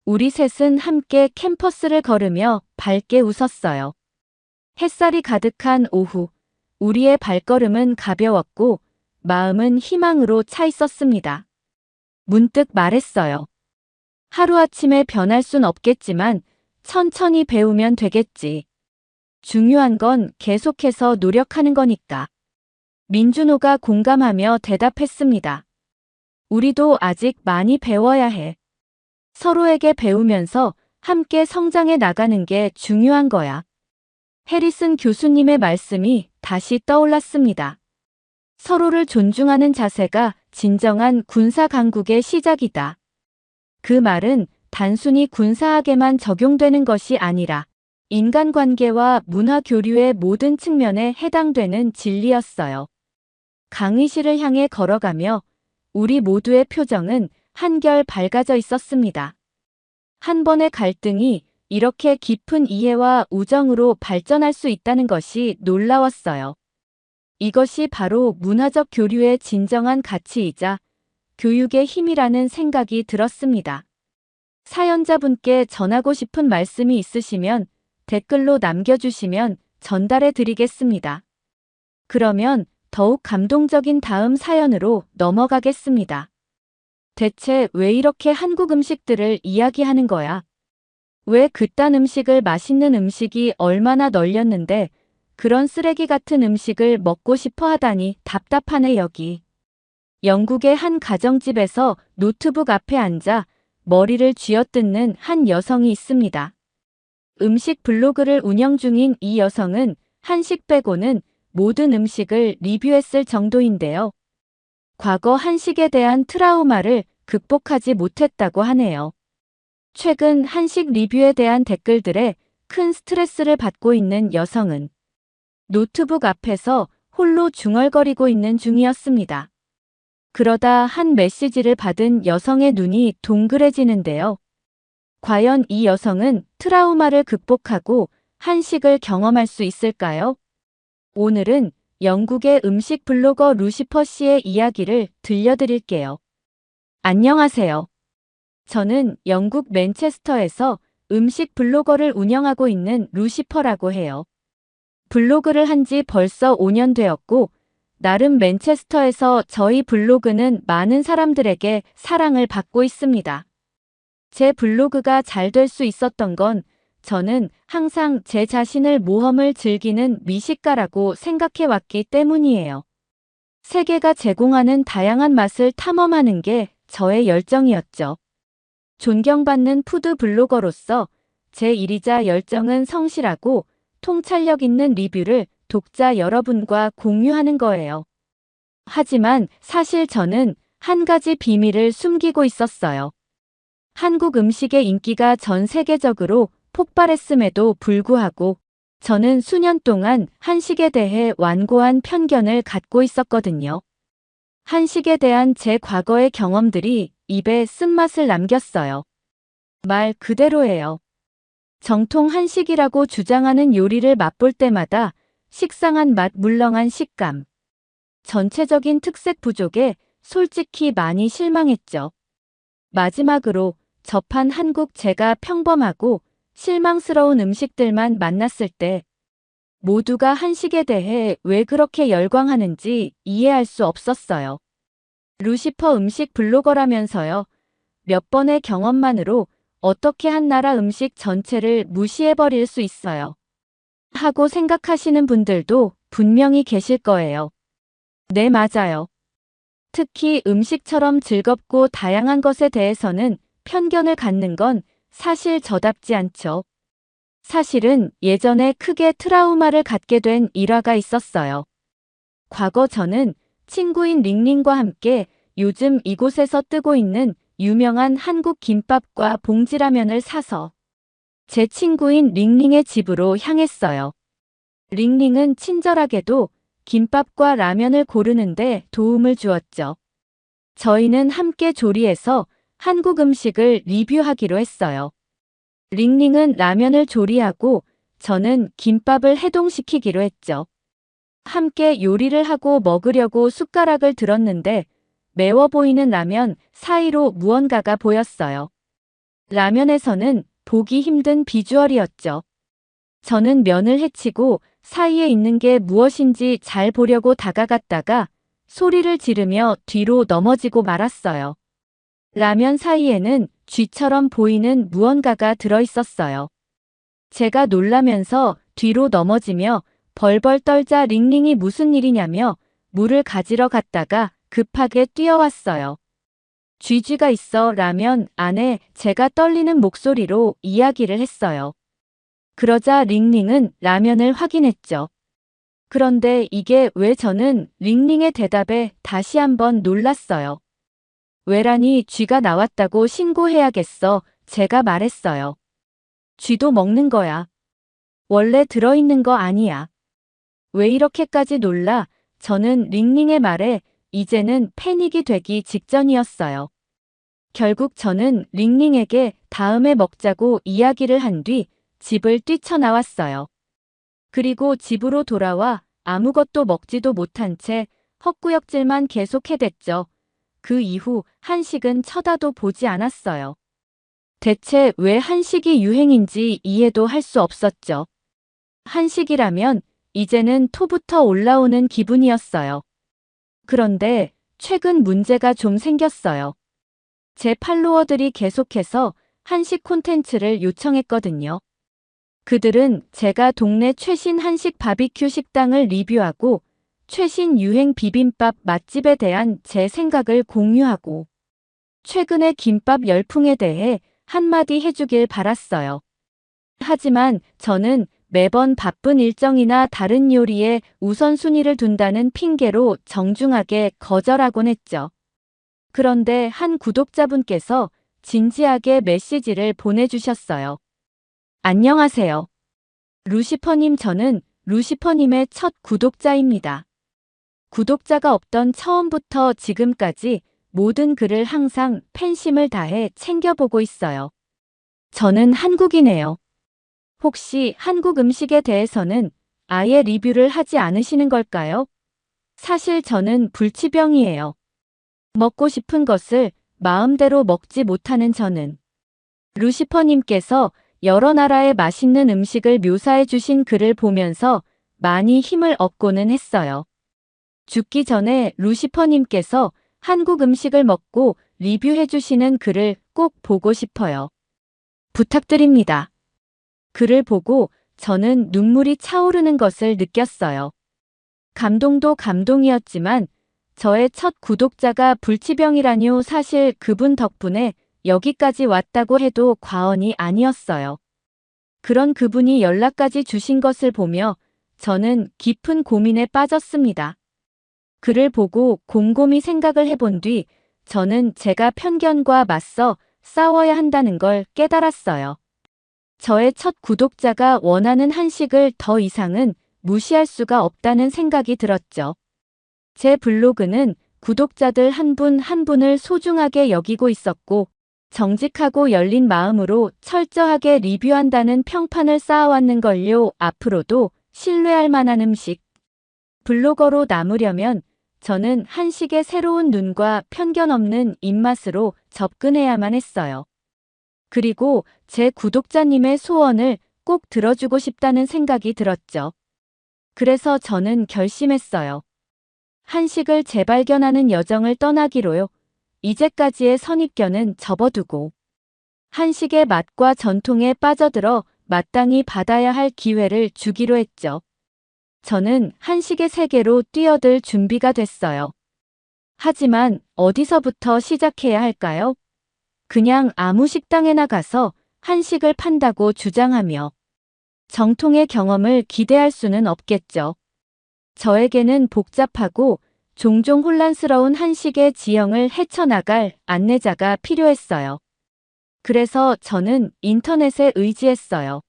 우리 셋은 함께 캠퍼스를 걸으며 밝게 웃었어요. 햇살이 가득한 오후, 우리의 발걸음은 가벼웠고 마음은 희망으로 차 있었습니다. 문득 말했어요. 하루아침에 변할 순 없겠지만 천천히 배우면 되겠지. 중요한 건 계속해서 노력하는 거니까. 민준호가 공감하며 대답했습니다. 우리도 아직 많이 배워야 해. 서로에게 배우면서 함께 성장해 나가는 게 중요한 거야. 해리슨 교수님의 말씀이 다시 떠올랐습니다. 서로를 존중하는 자세가 진정한 군사 강국의 시작이다. 그 말은 단순히 군사학에만 적용되는 것이 아니라 인간관계와 문화 교류의 모든 측면에 해당되는 진리였어요. 강의실을 향해 걸어가며 우리 모두의 표정은 한결 밝아져 있었습니다. 한 번의 갈등이 이렇게 깊은 이해와 우정으로 발전할 수 있다는 것이 놀라웠어요. 이것이 바로 문화적 교류의 진정한 가치이자 교육의 힘이라는 생각이 들었습니다. 사연자분께 전하고 싶은 말씀이 있으시면 댓글로 남겨주시면 전달해 드리겠습니다. 그러면 더욱 감동적인 다음 사연으로 넘어가겠습니다. 대체 왜 이렇게 한국 음식들을 이야기하는 거야? 왜 그딴 음식을 맛있는 음식이 얼마나 널렸는데 그런 쓰레기 같은 음식을 먹고 싶어 하다니 답답하네 여기. 영국의 한 가정집에서 노트북 앞에 앉아 머리를 쥐어뜯는 한 여성이 있습니다. 음식 블로그를 운영 중인 이 여성은 한식 빼고는 모든 음식을 리뷰했을 정도인데요. 과거 한식에 대한 트라우마를 극복하지 못했다고 하네요. 최근 한식 리뷰에 대한 댓글들에 큰 스트레스를 받고 있는 여성은 노트북 앞에서 홀로 중얼거리고 있는 중이었습니다. 그러다 한 메시지를 받은 여성의 눈이 동그래지는데요. 과연 이 여성은 트라우마를 극복하고 한식을 경험할 수 있을까요? 오늘은 영국의 음식 블로거 루시퍼 씨의 이야기를 들려드릴게요. 안녕하세요. 저는 영국 맨체스터에서 음식 블로거를 운영하고 있는 루시퍼라고 해요. 블로그를 한 지 벌써 5년 되었고, 나름 맨체스터에서 저희 블로그는 많은 사람들에게 사랑을 받고 있습니다. 제 블로그가 잘 될 수 있었던 건 저는 항상 제 자신을 모험을 즐기는 미식가라고 생각해 왔기 때문이에요. 세계가 제공하는 다양한 맛을 탐험하는 게 저의 열정이었죠. 존경받는 푸드 블로거로서 제 일이자 열정은 성실하고 통찰력 있는 리뷰를 독자 여러분과 공유하는 거예요. 하지만 사실 저는 한 가지 비밀을 숨기고 있었어요. 한국 음식의 인기가 전 세계적으로 폭발했음에도 불구하고 저는 수년 동안 한식에 대해 완고한 편견을 갖고 있었거든요. 한식에 대한 제 과거의 경험들이 입에 쓴맛을 남겼어요. 말 그대로예요. 정통 한식이라고 주장하는 요리를 맛볼 때마다 식상한 맛, 물렁한 식감, 전체적인 특색 부족에 솔직히 많이 실망했죠. 마지막으로 접한 한국 제가 평범하고 실망스러운 음식들만 만났을 때 모두가 한식에 대해 왜 그렇게 열광하는지 이해할 수 없었어요. 루시퍼 음식 블로거라면서요. 몇 번의 경험만으로 어떻게 한 나라 음식 전체를 무시해버릴 수 있어요. 하고 생각하시는 분들도 분명히 계실 거예요. 네, 맞아요. 특히 음식처럼 즐겁고 다양한 것에 대해서는 편견을 갖는 건 사실 저답지 않죠. 사실은 예전에 크게 트라우마를 갖게 된 일화가 있었어요. 과거 저는 친구인 링링과 함께 요즘 이곳에서 뜨고 있는 유명한 한국 김밥과 봉지라면을 사서 제 친구인 링링의 집으로 향했어요. 링링은 친절하게도 김밥과 라면을 고르는데 도움을 주었죠. 저희는 함께 조리해서 한국 음식을 리뷰하기로 했어요. 링링은 라면을 조리하고 저는 김밥을 해동시키기로 했죠. 함께 요리를 하고 먹으려고 숟가락을 들었는데 매워 보이는 라면 사이로 무언가가 보였어요. 라면에서는 보기 힘든 비주얼이었죠. 저는 면을 해치고 사이에 있는 게 무엇인지 잘 보려고 다가갔다가 소리를 지르며 뒤로 넘어지고 말았어요. 라면 사이에는 쥐처럼 보이는 무언가가 들어있었어요. 제가 놀라면서 뒤로 넘어지며 벌벌 떨자 링링이 무슨 일이냐며 물을 가지러 갔다가 급하게 뛰어왔어요. 쥐가 있어 라면 안에 제가 떨리는 목소리로 이야기를 했어요. 그러자 링링은 라면을 확인했죠. 그런데 이게 왜 저는 링링의 대답에 다시 한번 놀랐어요. 왜라니 쥐가 나왔다고 신고해야겠어. 제가 말했어요. 쥐도 먹는 거야. 원래 들어있는 거 아니야. 왜 이렇게까지 놀라? 저는 링링의 말에 이제는 패닉이 되기 직전이었어요. 결국 저는 링링에게 다음에 먹자고 이야기를 한 뒤 집을 뛰쳐나왔어요. 그리고 집으로 돌아와 아무것도 먹지도 못한 채 헛구역질만 계속 해댔죠. 그 이후 한식은 쳐다도 보지 않았어요. 대체 왜 한식이 유행인지 이해도 할 수 없었죠. 한식이라면 이제는 토부터 올라오는 기분이었어요. 그런데 최근 문제가 좀 생겼어요. 제 팔로워들이 계속해서 한식 콘텐츠를 요청했거든요. 그들은 제가 동네 최신 한식 바비큐 식당을 리뷰하고 최신 유행 비빔밥 맛집에 대한 제 생각을 공유하고 최근의 김밥 열풍에 대해 한마디 해주길 바랐어요. 하지만 저는 매번 바쁜 일정이나 다른 요리에 우선순위를 둔다는 핑계로 정중하게 거절하곤 했죠. 그런데 한 구독자분께서 진지하게 메시지를 보내주셨어요. 안녕하세요. 루시퍼님, 저는 루시퍼님의 첫 구독자입니다. 구독자가 없던 처음부터 지금까지 모든 글을 항상 팬심을 다해 챙겨보고 있어요. 저는 한국인이에요. 혹시 한국 음식에 대해서는 아예 리뷰를 하지 않으시는 걸까요? 사실 저는 불치병이에요. 먹고 싶은 것을 마음대로 먹지 못하는 저는. 루시퍼님께서 여러 나라의 맛있는 음식을 묘사해 주신 글을 보면서 많이 힘을 얻고는 했어요. 죽기 전에 루시퍼님께서 한국 음식을 먹고 리뷰해 주시는 글을 꼭 보고 싶어요. 부탁드립니다. 글을 보고 저는 눈물이 차오르는 것을 느꼈어요. 감동도 감동이었지만 저의 첫 구독자가 불치병이라뇨. 사실 그분 덕분에 여기까지 왔다고 해도 과언이 아니었어요. 그런 그분이 연락까지 주신 것을 보며 저는 깊은 고민에 빠졌습니다. 글을 보고 곰곰이 생각을 해본 뒤 저는 제가 편견과 맞서 싸워야 한다는 걸 깨달았어요. 저의 첫 구독자가 원하는 한식을 더 이상은 무시할 수가 없다는 생각이 들었죠. 제 블로그는 구독자들 한 분 한 분을 소중하게 여기고 있었고 정직하고 열린 마음으로 철저하게 리뷰한다는 평판을 쌓아왔는걸요. 앞으로도 신뢰할 만한 음식. 블로거로 남으려면 저는 한식의 새로운 눈과 편견 없는 입맛으로 접근해야만 했어요. 그리고 제 구독자님의 소원을 꼭 들어주고 싶다는 생각이 들었죠. 그래서 저는 결심했어요. 한식을 재발견하는 여정을 떠나기로요. 이제까지의 선입견은 접어두고 한식의 맛과 전통에 빠져들어 마땅히 받아야 할 기회를 주기로 했죠. 저는 한식의 세계로 뛰어들 준비가 됐어요. 하지만 어디서부터 시작해야 할까요? 그냥 아무 식당에나 가서 한식을 판다고 주장하며 정통의 경험을 기대할 수는 없겠죠. 저에게는 복잡하고 종종 혼란스러운 한식의 지형을 헤쳐나갈 안내자가 필요했어요. 그래서 저는 인터넷에 의지했어요.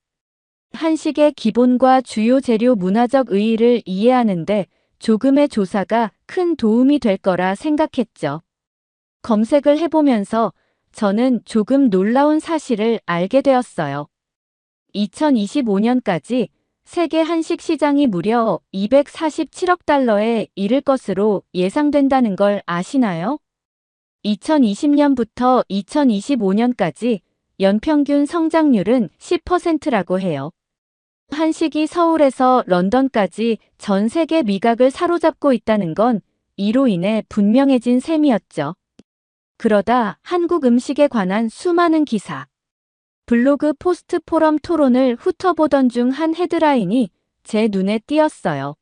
한식의 기본과 주요 재료 문화적 의의를 이해하는데 조금의 조사가 큰 도움이 될 거라 생각했죠. 검색을 해보면서 저는 조금 놀라운 사실을 알게 되었어요. 2025년까지 세계 한식 시장이 무려 247억 달러에 이를 것으로 예상된다는 걸 아시나요? 2020년부터 2025년까지 연평균 성장률은 10%라고 해요. 한식이 서울에서 런던까지 전 세계 미각을 사로잡고 있다는 건 이로 인해 분명해진 셈이었죠. 그러다 한국 음식에 관한 수많은 기사, 블로그 포스트 포럼 토론을 훑어보던 중 한 헤드라인이 제 눈에 띄었어요.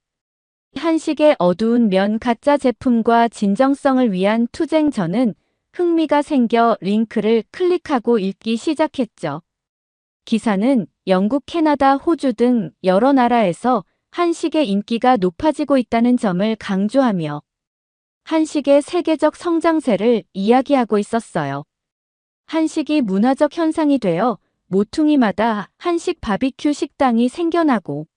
한식의 어두운 면 가짜 제품과 진정성을 위한 투쟁. 저는 흥미가 생겨 링크를 클릭하고 읽기 시작했죠. 기사는 영국, 캐나다, 호주 등 여러 나라에서 한식의 인기가 높아지고 있다는 점을 강조하며 한식의 세계적 성장세를 이야기하고 있었어요. 한식이 문화적 현상이 되어 모퉁이마다 한식 바비큐 식당이 생겨나고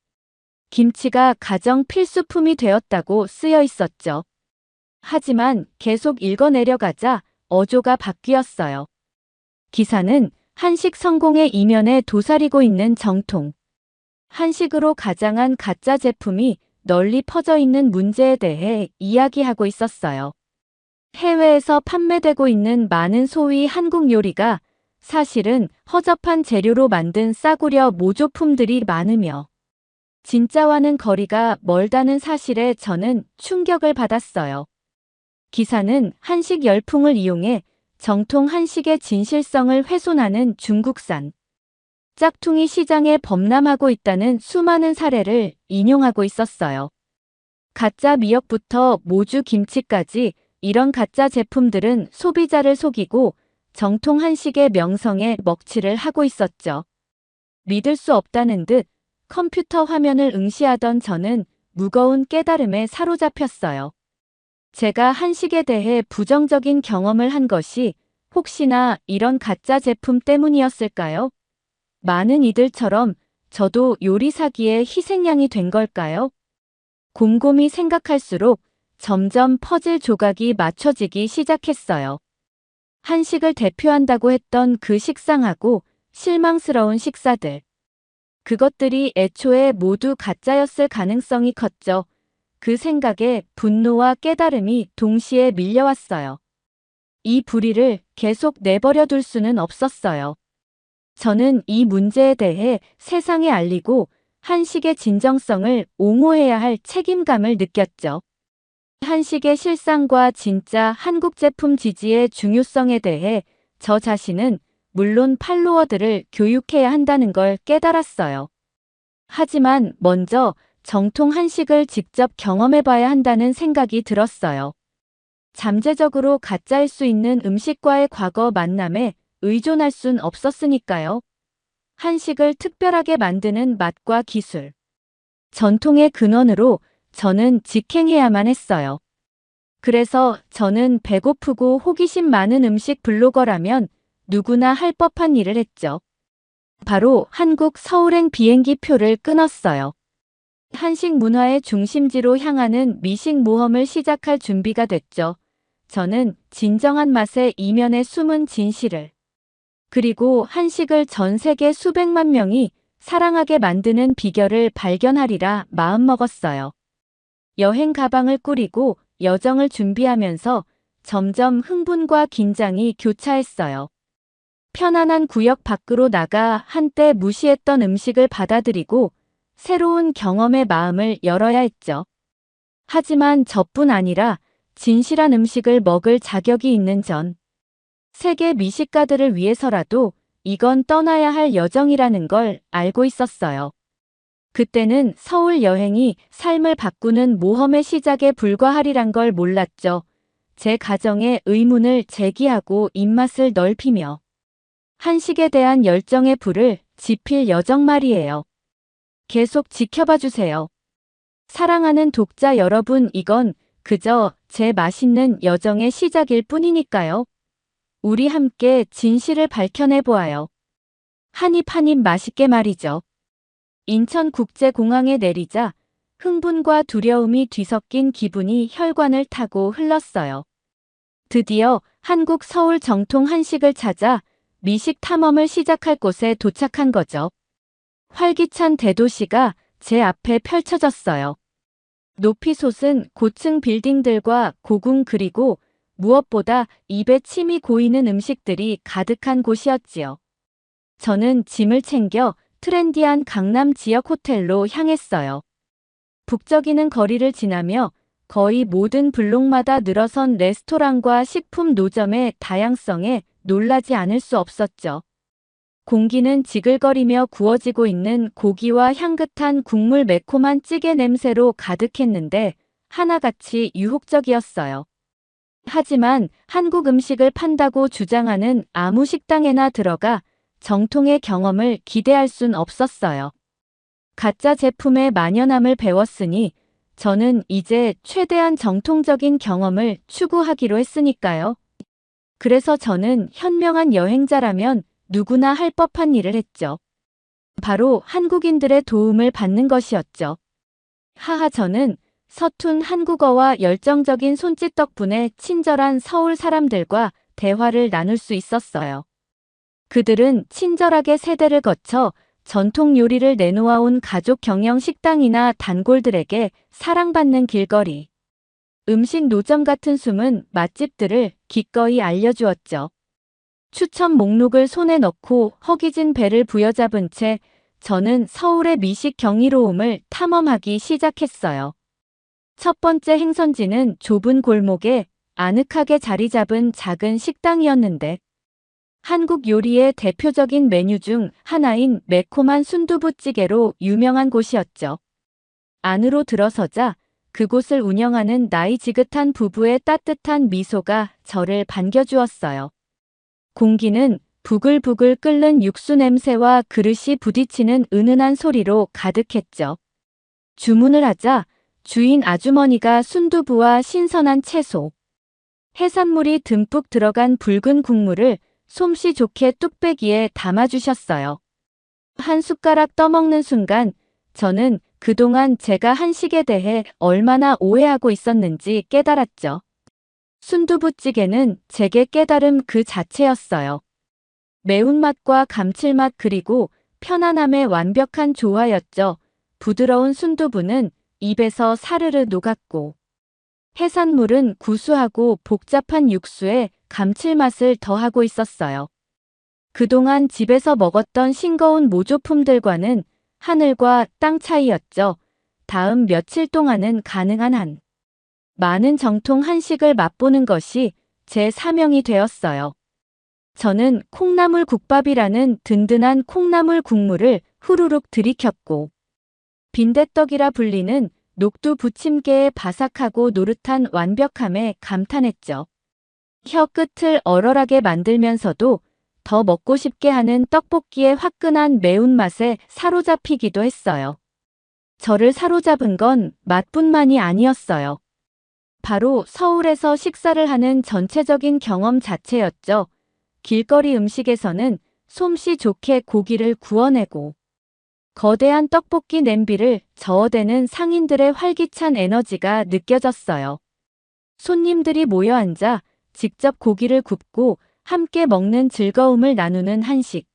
김치가 가정 필수품이 되었다고 쓰여 있었죠. 하지만 계속 읽어내려가자 어조가 바뀌었어요. 기사는 한식 성공의 이면에 도사리고 있는 정통, 한식으로 가장한 가짜 제품이 널리 퍼져 있는 문제에 대해 이야기하고 있었어요. 해외에서 판매되고 있는 많은 소위 한국 요리가 사실은 허접한 재료로 만든 싸구려 모조품들이 많으며 진짜와는 거리가 멀다는 사실에 저는 충격을 받았어요. 기사는 한식 열풍을 이용해 정통 한식의 진실성을 훼손하는 중국산 짝퉁이 시장에 범람하고 있다는 수많은 사례를 인용하고 있었어요. 가짜 미역부터 모주 김치까지 이런 가짜 제품들은 소비자를 속이고 정통 한식의 명성에 먹칠을 하고 있었죠. 믿을 수 없다는 듯 컴퓨터 화면을 응시하던 저는 무거운 깨달음에 사로잡혔어요. 제가 한식에 대해 부정적인 경험을 한 것이 혹시나 이런 가짜 제품 때문이었을까요? 많은 이들처럼 저도 요리사기의 희생양이 된 걸까요? 곰곰이 생각할수록 점점 퍼즐 조각이 맞춰지기 시작했어요. 한식을 대표한다고 했던 그 식상하고 실망스러운 식사들. 그것들이 애초에 모두 가짜였을 가능성이 컸죠. 그 생각에 분노와 깨달음이 동시에 밀려왔어요. 이 불의를 계속 내버려 둘 수는 없었어요. 저는 이 문제에 대해 세상에 알리고 한식의 진정성을 옹호해야 할 책임감을 느꼈죠. 한식의 실상과 진짜 한국 제품 지지의 중요성에 대해 저 자신은 물론 팔로워들을 교육해야 한다는 걸 깨달았어요. 하지만 먼저 정통 한식을 직접 경험해봐야 한다는 생각이 들었어요. 잠재적으로 가짜일 수 있는 음식과의 과거 만남에 의존할 순 없었으니까요. 한식을 특별하게 만드는 맛과 기술. 전통의 근원으로 저는 직행해야만 했어요. 그래서 저는 배고프고 호기심 많은 음식 블로거라면 누구나 할 법한 일을 했죠. 바로 한국 서울행 비행기 표를 끊었어요. 한식 문화의 중심지로 향하는 미식 모험을 시작할 준비가 됐죠. 저는 진정한 맛의 이면에 숨은 진실을, 그리고 한식을 전 세계 수백만 명이 사랑하게 만드는 비결을 발견하리라 마음먹었어요. 여행 가방을 꾸리고 여정을 준비하면서 점점 흥분과 긴장이 교차했어요. 편안한 구역 밖으로 나가 한때 무시했던 음식을 받아들이고 새로운 경험의 마음을 열어야 했죠. 하지만 저뿐 아니라 진실한 음식을 먹을 자격이 있는 전 세계 미식가들을 위해서라도 이건 떠나야 할 여정이라는 걸 알고 있었어요. 그때는 서울 여행이 삶을 바꾸는 모험의 시작에 불과하리란 걸 몰랐죠. 제 가정의 의문을 제기하고 입맛을 넓히며 한식에 대한 열정의 불을 지필 여정 말이에요. 계속 지켜봐 주세요. 사랑하는 독자 여러분, 이건 그저 제 맛있는 여정의 시작일 뿐이니까요. 우리 함께 진실을 밝혀내 보아요. 한 입 한 입 맛있게 말이죠. 인천국제공항에 내리자 흥분과 두려움이 뒤섞인 기분이 혈관을 타고 흘렀어요. 드디어 한국 서울 정통 한식을 찾아 미식 탐험을 시작할 곳에 도착한 거죠. 활기찬 대도시가 제 앞에 펼쳐졌어요. 높이 솟은 고층 빌딩들과 고궁, 그리고 무엇보다 입에 침이 고이는 음식들이 가득한 곳이었지요. 저는 짐을 챙겨 트렌디한 강남 지역 호텔로 향했어요. 북적이는 거리를 지나며 거의 모든 블록마다 늘어선 레스토랑과 식품 노점의 다양성에 놀라지 않을 수 없었죠. 공기는 지글거리며 구워지고 있는 고기와 향긋한 국물, 매콤한 찌개 냄새로 가득했는데 하나같이 유혹적이었어요. 하지만 한국 음식을 판다고 주장하는 아무 식당에나 들어가 정통의 경험을 기대할 순 없었어요. 가짜 제품의 만연함을 배웠으니 저는 이제 최대한 정통적인 경험을 추구하기로 했으니까요. 그래서 저는 현명한 여행자라면 누구나 할 법한 일을 했죠. 바로 한국인들의 도움을 받는 것이었죠. 하하, 저는 서툰 한국어와 열정적인 손짓 덕분에 친절한 서울 사람들과 대화를 나눌 수 있었어요. 그들은 친절하게 세대를 거쳐 전통 요리를 내놓아온 가족 경영 식당이나 단골들에게 사랑받는 길거리, 음식 노점 같은 숨은 맛집들을 기꺼이 알려주었죠. 추천 목록을 손에 넣고 허기진 배를 부여잡은 채 저는 서울의 미식 경이로움을 탐험하기 시작했어요. 첫 번째 행선지는 좁은 골목에 아늑하게 자리 잡은 작은 식당이었는데 한국 요리의 대표적인 메뉴 중 하나인 매콤한 순두부찌개로 유명한 곳이었죠. 안으로 들어서자 그곳을 운영하는 나이 지긋한 부부의 따뜻한 미소가 저를 반겨주었어요. 공기는 부글부글 끓는 육수 냄새와 그릇이 부딪히는 은은한 소리로 가득했죠. 주문을 하자 주인 아주머니가 순두부와 신선한 채소, 해산물이 듬뿍 들어간 붉은 국물을 솜씨 좋게 뚝배기에 담아주셨어요. 한 숟가락 떠먹는 순간 저는 그동안 제가 한식에 대해 얼마나 오해하고 있었는지 깨달았죠. 순두부찌개는 제게 깨달음 그 자체였어요. 매운맛과 감칠맛 그리고 편안함의 완벽한 조화였죠. 부드러운 순두부는 입에서 사르르 녹았고, 해산물은 구수하고 복잡한 육수에 감칠맛을 더하고 있었어요. 그동안 집에서 먹었던 싱거운 모조품들과는 하늘과 땅 차이였죠. 다음 며칠 동안은 가능한 한 많은 정통 한식을 맛보는 것이 제 사명이 되었어요. 저는 콩나물 국밥이라는 든든한 콩나물 국물을 후루룩 들이켰고, 빈대떡이라 불리는 녹두 부침개의 바삭하고 노릇한 완벽함에 감탄했죠. 혀 끝을 얼얼하게 만들면서도 더 먹고 싶게 하는 떡볶이의 화끈한 매운맛에 사로잡히기도 했어요. 저를 사로잡은 건 맛뿐만이 아니었어요. 바로 서울에서 식사를 하는 전체적인 경험 자체였죠. 길거리 음식에서는 솜씨 좋게 고기를 구워내고, 거대한 떡볶이 냄비를 저어대는 상인들의 활기찬 에너지가 느껴졌어요. 손님들이 모여 앉아 직접 고기를 굽고 함께 먹는 즐거움을 나누는 한식.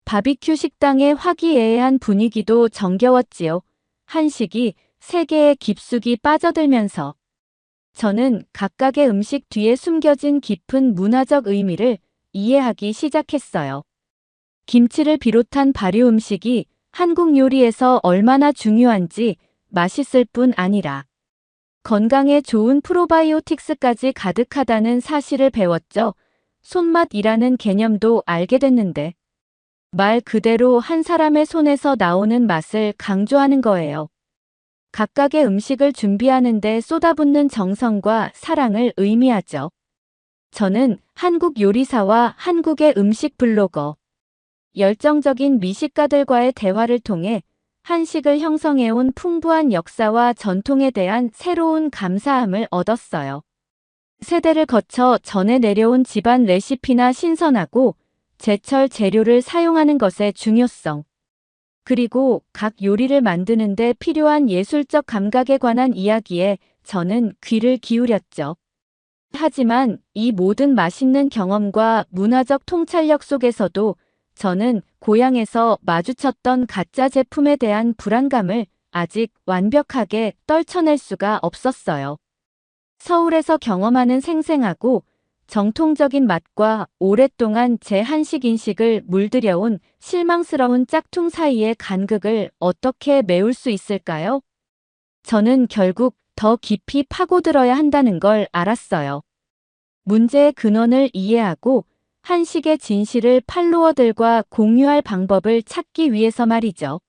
바비큐 식당의 화기애애한 분위기도 정겨웠지요. 한식이 세계에 깊숙이 빠져들면서 저는 각각의 음식 뒤에 숨겨진 깊은 문화적 의미를 이해하기 시작했어요. 김치를 비롯한 발효 음식이 한국 요리에서 얼마나 중요한지, 맛있을 뿐 아니라 건강에 좋은 프로바이오틱스까지 가득하다는 사실을 배웠죠. 손맛이라는 개념도 알게 됐는데, 말 그대로 한 사람의 손에서 나오는 맛을 강조하는 거예요. 각각의 음식을 준비하는 데 쏟아붓는 정성과 사랑을 의미하죠. 저는 한국 요리사와 한국의 음식 블로거, 열정적인 미식가들과의 대화를 통해 한식을 형성해온 풍부한 역사와 전통에 대한 새로운 감사함을 얻었어요. 세대를 거쳐 전해 내려온 집안 레시피나 신선하고 제철 재료를 사용하는 것의 중요성, 그리고 각 요리를 만드는 데 필요한 예술적 감각에 관한 이야기에 저는 귀를 기울였죠. 하지만 이 모든 맛있는 경험과 문화적 통찰력 속에서도 저는 고향에서 마주쳤던 가짜 제품에 대한 불안감을 아직 완벽하게 떨쳐낼 수가 없었어요. 서울에서 경험하는 생생하고 정통적인 맛과 오랫동안 제 한식 인식을 물들여온 실망스러운 짝퉁 사이의 간극을 어떻게 메울 수 있을까요? 저는 결국 더 깊이 파고들어야 한다는 걸 알았어요. 문제의 근원을 이해하고 한식의 진실을 팔로워들과 공유할 방법을 찾기 위해서 말이죠.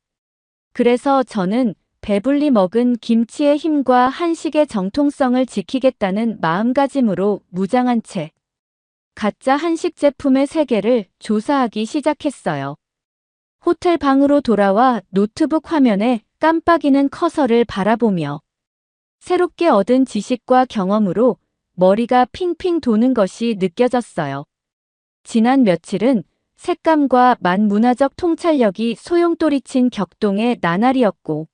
그래서 저는 배불리 먹은 김치의 힘과 한식의 정통성을 지키겠다는 마음가짐으로 무장한 채 가짜 한식 제품의 세계를 조사하기 시작했어요. 호텔 방으로 돌아와 노트북 화면에 깜빡이는 커서를 바라보며 새롭게 얻은 지식과 경험으로 머리가 핑핑 도는 것이 느껴졌어요. 지난 며칠은 색감과 맛 문화적 통찰력이 소용돌이친 격동의 나날이었고,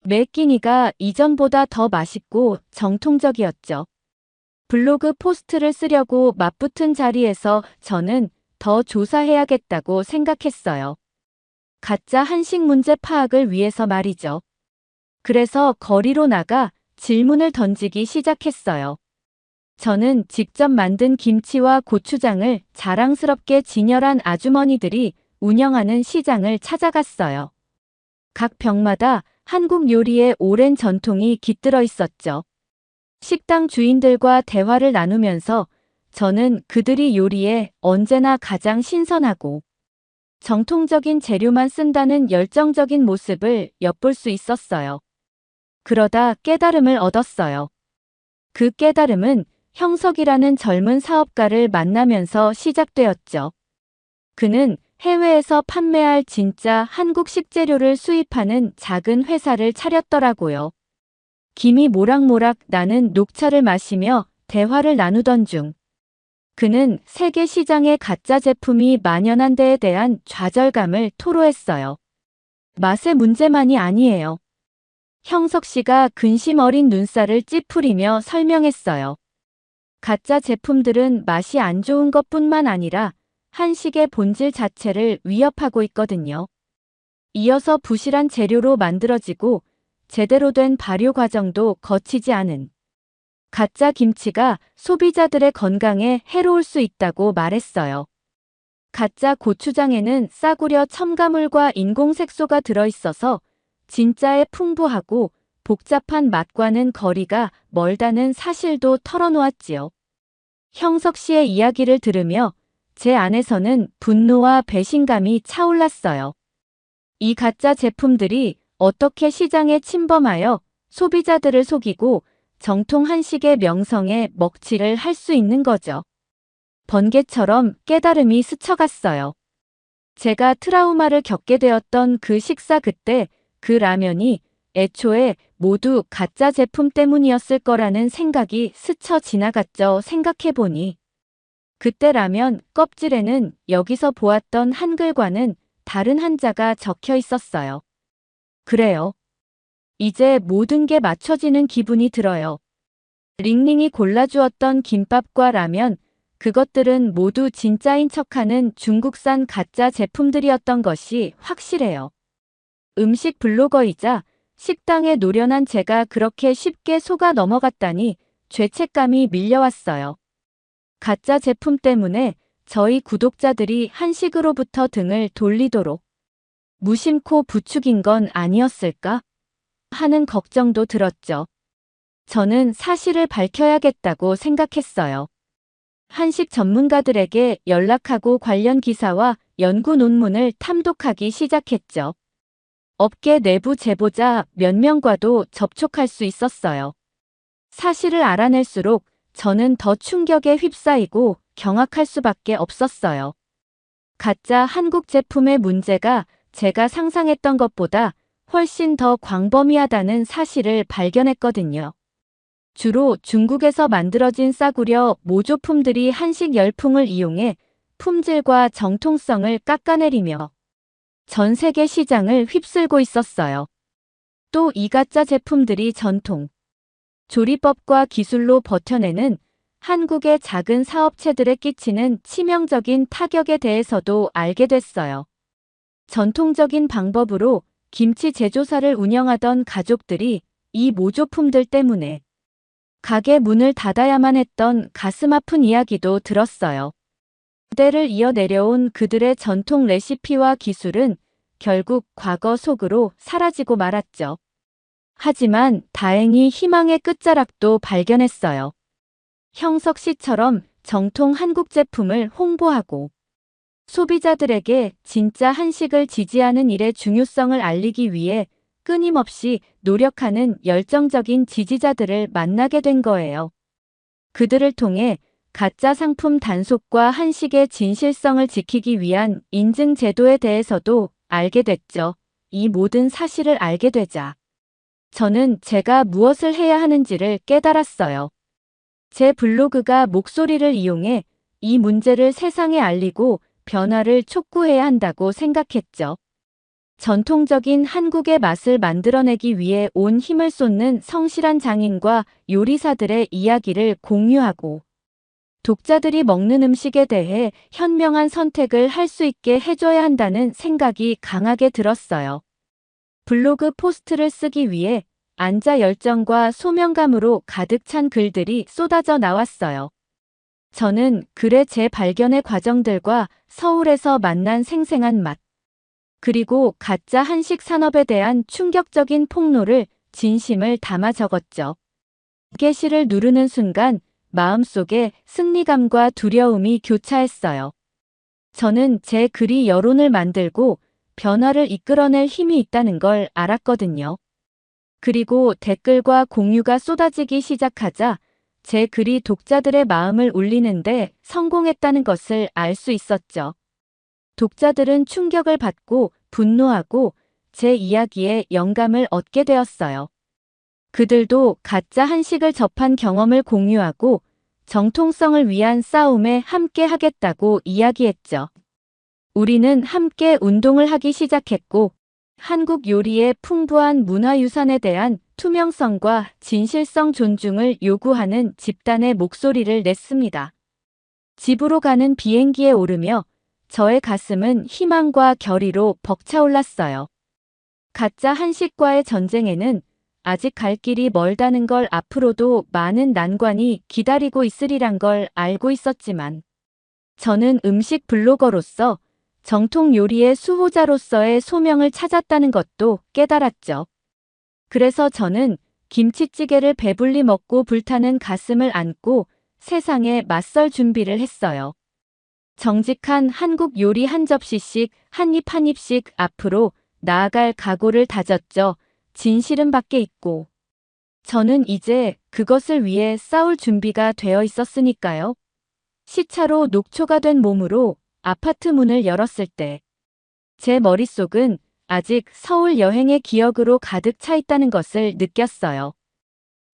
매 끼니가 이전보다 더 맛있고 정통적이었죠. 블로그 포스트를 쓰려고 맞붙은 자리에서 저는 더 조사해야겠다고 생각했어요. 가짜 한식 문제 파악을 위해서 말이죠. 그래서 거리로 나가 질문을 던지기 시작했어요. 저는 직접 만든 김치와 고추장을 자랑스럽게 진열한 아주머니들이 운영하는 시장을 찾아갔어요. 각 병마다 한국 요리의 오랜 전통이 깃들어 있었죠. 식당 주인들과 대화를 나누면서 저는 그들이 요리에 언제나 가장 신선하고 정통적인 재료만 쓴다는 열정적인 모습을 엿볼 수 있었어요. 그러다 깨달음을 얻었어요. 그 깨달음은 형석이라는 젊은 사업가를 만나면서 시작되었죠. 그는 해외에서 판매할 진짜 한국 식재료를 수입하는 작은 회사를 차렸더라고요. 김이 모락모락 나는 녹차를 마시며 대화를 나누던 중 그는 세계 시장에 가짜 제품이 만연한 데에 대한 좌절감을 토로했어요. 맛의 문제만이 아니에요. 형석 씨가 근심 어린 눈살을 찌푸리며 설명했어요. 가짜 제품들은 맛이 안 좋은 것뿐만 아니라 한식의 본질 자체를 위협하고 있거든요. 이어서 부실한 재료로 만들어지고 제대로 된 발효 과정도 거치지 않은 가짜 김치가 소비자들의 건강에 해로울 수 있다고 말했어요. 가짜 고추장에는 싸구려 첨가물과 인공색소가 들어있어서 진짜의 풍부하고 복잡한 맛과는 거리가 멀다는 사실도 털어놓았지요. 형석 씨의 이야기를 들으며 제 안에서는 분노와 배신감이 차올랐어요. 이 가짜 제품들이 어떻게 시장에 침범하여 소비자들을 속이고 정통 한식의 명성에 먹칠을 할 수 있는 거죠. 번개처럼 깨달음이 스쳐갔어요. 제가 트라우마를 겪게 되었던 그 식사 그때 그 라면이 애초에 모두 가짜 제품 때문이었을 거라는 생각이 스쳐 지나갔죠. 생각해보니 그때 라면 껍질에는 여기서 보았던 한글과는 다른 한자가 적혀 있었어요. 그래요. 이제 모든 게 맞춰지는 기분이 들어요. 링링이 골라주었던 김밥과 라면, 그것들은 모두 진짜인 척하는 중국산 가짜 제품들이었던 것이 확실해요. 음식 블로거이자 식당에 노련한 제가 그렇게 쉽게 속아 넘어갔다니 죄책감이 밀려왔어요. 가짜 제품 때문에 저희 구독자들이 한식으로부터 등을 돌리도록 무심코 부추긴 건 아니었을까 하는 걱정도 들었죠. 저는 사실을 밝혀야겠다고 생각했어요. 한식 전문가들에게 연락하고 관련 기사와 연구 논문을 탐독하기 시작했죠. 업계 내부 제보자 몇 명과도 접촉할 수 있었어요. 사실을 알아낼수록 저는 더 충격에 휩싸이고 경악할 수밖에 없었어요. 가짜 한국 제품의 문제가 제가 상상했던 것보다 훨씬 더 광범위하다는 사실을 발견했거든요. 주로 중국에서 만들어진 싸구려 모조품들이 한식 열풍을 이용해 품질과 정통성을 깎아내리며 전 세계 시장을 휩쓸고 있었어요. 또 이 가짜 제품들이 전통 조리법과 기술로 버텨내는 한국의 작은 사업체들에 끼치는 치명적인 타격에 대해서도 알게 됐어요. 전통적인 방법으로 김치 제조사를 운영하던 가족들이 이 모조품들 때문에 가게 문을 닫아야만 했던 가슴 아픈 이야기도 들었어요. 세대를 이어 내려온 그들의 전통 레시피와 기술은 결국 과거 속으로 사라지고 말았죠. 하지만 다행히 희망의 끝자락도 발견했어요. 형석 씨처럼 정통 한국 제품을 홍보하고 소비자들에게 진짜 한식을 지지하는 일의 중요성을 알리기 위해 끊임없이 노력하는 열정적인 지지자들을 만나게 된 거예요. 그들을 통해 가짜 상품 단속과 한식의 진실성을 지키기 위한 인증 제도에 대해서도 알게 됐죠. 이 모든 사실을 알게 되자 저는 제가 무엇을 해야 하는지를 깨달았어요. 제 블로그가 목소리를 이용해 이 문제를 세상에 알리고 변화를 촉구해야 한다고 생각했죠. 전통적인 한국의 맛을 만들어내기 위해 온 힘을 쏟는 성실한 장인과 요리사들의 이야기를 공유하고 독자들이 먹는 음식에 대해 현명한 선택을 할 수 있게 해줘야 한다는 생각이 강하게 들었어요. 블로그 포스트를 쓰기 위해 안자 열정과 소명감으로 가득 찬 글들이 쏟아져 나왔어요. 저는 글의 재발견의 과정들과 서울에서 만난 생생한 맛, 그리고 가짜 한식 산업에 대한 충격적인 폭로를 진심을 담아 적었죠. 게시를 누르는 순간 마음속에 승리감과 두려움이 교차했어요. 저는 제 글이 여론을 만들고 변화를 이끌어낼 힘이 있다는 걸 알았거든요. 그리고 댓글과 공유가 쏟아지기 시작하자 제 글이 독자들의 마음을 울리는데 성공했다는 것을 알 수 있었죠. 독자들은 충격을 받고 분노하고 제 이야기에 영감을 얻게 되었어요. 그들도 가짜 한식을 접한 경험을 공유하고 정통성을 위한 싸움에 함께 하겠다고 이야기했죠. 우리는 함께 운동을 하기 시작했고, 한국 요리의 풍부한 문화유산에 대한 투명성과 진실성 존중을 요구하는 집단의 목소리를 냈습니다. 집으로 가는 비행기에 오르며 저의 가슴은 희망과 결의로 벅차올랐어요. 가짜 한식과의 전쟁에는 아직 갈 길이 멀다는 걸, 앞으로도 많은 난관이 기다리고 있으리란 걸 알고 있었지만, 저는 음식 블로거로서 정통 요리의 수호자로서의 소명을 찾았다는 것도 깨달았죠. 그래서 저는 김치찌개를 배불리 먹고 불타는 가슴을 안고 세상에 맞설 준비를 했어요. 정직한 한국 요리 한 접시씩, 한 입 한 입씩 앞으로 나아갈 각오를 다졌죠. 진실은 밖에 있고, 저는 이제 그것을 위해 싸울 준비가 되어 있었으니까요. 시차로 녹초가 된 몸으로 아파트 문을 열었을 때, 제 머릿속은 아직 서울 여행의 기억으로 가득 차 있다는 것을 느꼈어요.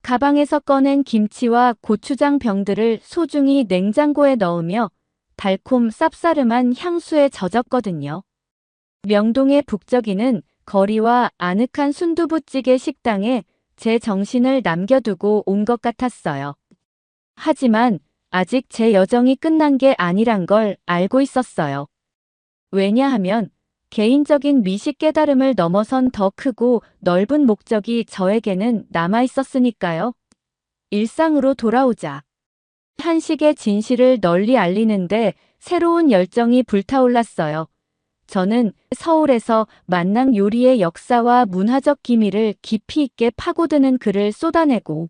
가방에서 꺼낸 김치와 고추장 병들을 소중히 냉장고에 넣으며 달콤 쌉싸름한 향수에 젖었거든요. 명동의 북적이는 거리와 아늑한 순두부찌개 식당에 제 정신을 남겨두고 온 것 같았어요. 하지만 아직 제 여정이 끝난 게 아니란 걸 알고 있었어요. 왜냐하면 개인적인 미식 깨달음을 넘어선 더 크고 넓은 목적이 저에게는 남아 있었으니까요. 일상으로 돌아오자. 한식의 진실을 널리 알리는데 새로운 열정이 불타올랐어요. 저는 서울에서 만난 요리의 역사와 문화적 기미를 깊이 있게 파고드는 글을 쏟아내고,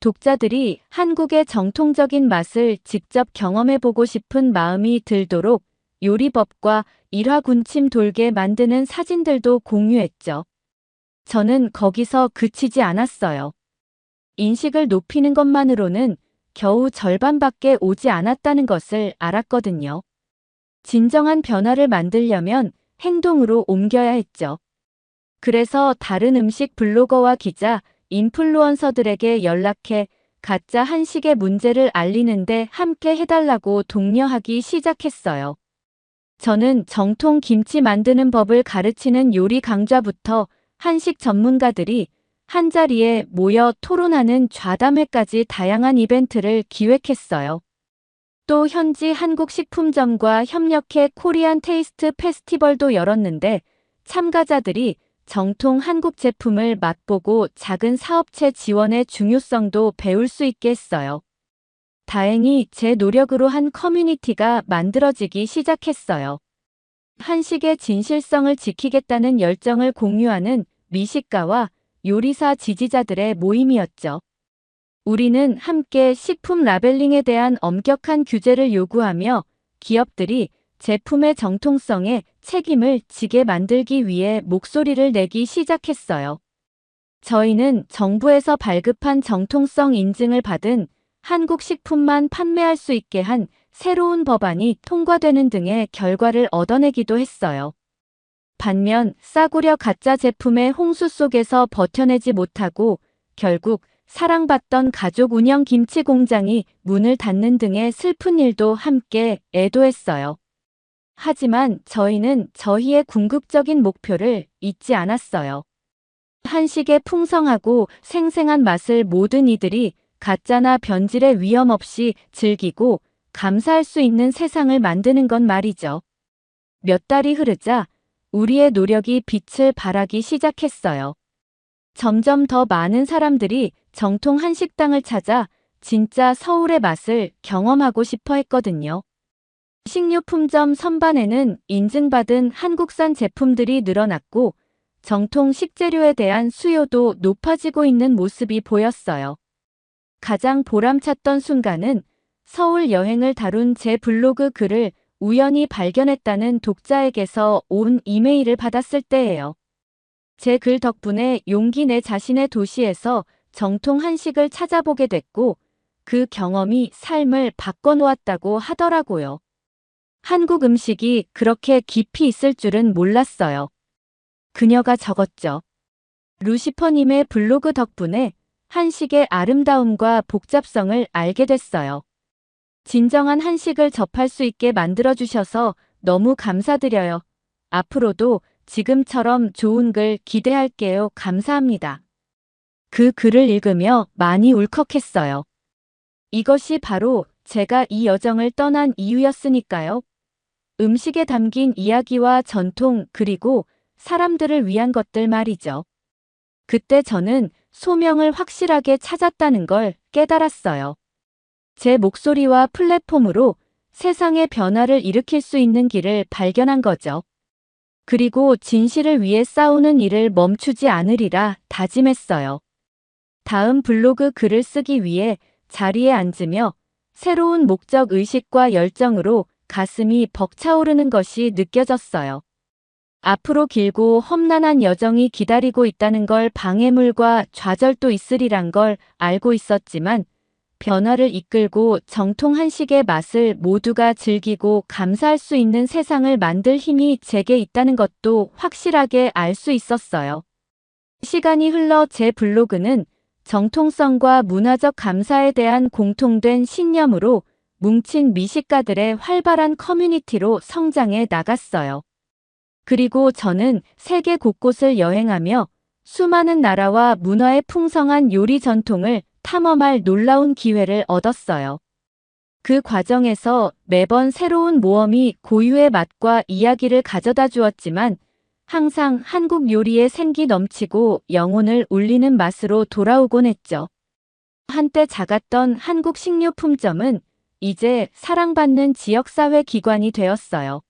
독자들이 한국의 정통적인 맛을 직접 경험해보고 싶은 마음이 들도록 요리법과 일화군침 돌게 만드는 사진들도 공유했죠. 저는 거기서 그치지 않았어요. 인식을 높이는 것만으로는 겨우 절반밖에 오지 않았다는 것을 알았거든요. 진정한 변화를 만들려면 행동으로 옮겨야 했죠. 그래서 다른 음식 블로거와 기자, 인플루언서들에게 연락해 가짜 한식의 문제를 알리는데 함께 해달라고 독려하기 시작했어요. 저는 정통 김치 만드는 법을 가르치는 요리 강좌부터 한식 전문가들이 한자리에 모여 토론하는 좌담회까지 다양한 이벤트를 기획했어요. 또 현지 한국 식품점과 협력해 코리안 테이스트 페스티벌도 열었는데, 참가자들이 정통 한국 제품을 맛보고 작은 사업체 지원의 중요성도 배울 수 있게 했어요. 다행히 제 노력으로 한 커뮤니티가 만들어지기 시작했어요. 한식의 진실성을 지키겠다는 열정을 공유하는 미식가와 요리사 지지자들의 모임이었죠. 우리는 함께 식품 라벨링에 대한 엄격한 규제를 요구하며 기업들이 제품의 정통성에 책임을 지게 만들기 위해 목소리를 내기 시작했어요. 저희는 정부에서 발급한 정통성 인증을 받은 한국 식품만 판매할 수 있게 한 새로운 법안이 통과되는 등의 결과를 얻어내기도 했어요. 반면 싸구려 가짜 제품의 홍수 속에서 버텨내지 못하고 결국 사랑받던 가족 운영 김치 공장이 문을 닫는 등의 슬픈 일도 함께 애도했어요. 하지만 저희는 저희의 궁극적인 목표를 잊지 않았어요. 한식의 풍성하고 생생한 맛을 모든 이들이 가짜나 변질의 위험 없이 즐기고 감사할 수 있는 세상을 만드는 건 말이죠. 몇 달이 흐르자 우리의 노력이 빛을 발하기 시작했어요. 점점 더 많은 사람들이 정통 한식당을 찾아 진짜 서울의 맛을 경험하고 싶어 했거든요. 식료품점 선반에는 인증받은 한국산 제품들이 늘어났고 정통 식재료에 대한 수요도 높아지고 있는 모습이 보였어요. 가장 보람찼던 순간은 서울 여행을 다룬 제 블로그 글을 우연히 발견했다는 독자에게서 온 이메일을 받았을 때예요. 제 글 덕분에 용기 내 자신의 도시에서 정통 한식을 찾아보게 됐고 그 경험이 삶을 바꿔놓았다고 하더라고요. 한국 음식이 그렇게 깊이 있을 줄은 몰랐어요. 그녀가 적었죠. 루시퍼님의 블로그 덕분에 한식의 아름다움과 복잡성을 알게 됐어요. 진정한 한식을 접할 수 있게 만들어주셔서 너무 감사드려요. 앞으로도 지금처럼 좋은 글 기대할게요. 감사합니다. 그 글을 읽으며 많이 울컥했어요. 이것이 바로 제가 이 여정을 떠난 이유였으니까요. 음식에 담긴 이야기와 전통 그리고 사람들을 위한 것들 말이죠. 그때 저는 소명을 확실하게 찾았다는 걸 깨달았어요. 제 목소리와 플랫폼으로 세상의 변화를 일으킬 수 있는 길을 발견한 거죠. 그리고 진실을 위해 싸우는 일을 멈추지 않으리라 다짐했어요. 다음 블로그 글을 쓰기 위해 자리에 앉으며 새로운 목적 의식과 열정으로 가슴이 벅차오르는 것이 느껴졌어요. 앞으로 길고 험난한 여정이 기다리고 있다는 걸 방해물과 좌절도 있으리란 걸 알고 있었지만 변화를 이끌고 정통 한식의 맛을 모두가 즐기고 감사할 수 있는 세상을 만들 힘이 제게 있다는 것도 확실하게 알 수 있었어요. 시간이 흘러 제 블로그는 정통성과 문화적 감사에 대한 공통된 신념으로 뭉친 미식가들의 활발한 커뮤니티로 성장해 나갔어요. 그리고 저는 세계 곳곳을 여행하며 수많은 나라와 문화의 풍성한 요리 전통을 탐험할 놀라운 기회를 얻었어요. 그 과정에서 매번 새로운 모험이 고유의 맛과 이야기를 가져다 주었지만 항상 한국 요리의 생기 넘치고 영혼을 울리는 맛으로 돌아오곤 했죠. 한때 작았던 한국 식료품점은 이제 사랑받는 지역사회 기관이 되었어요.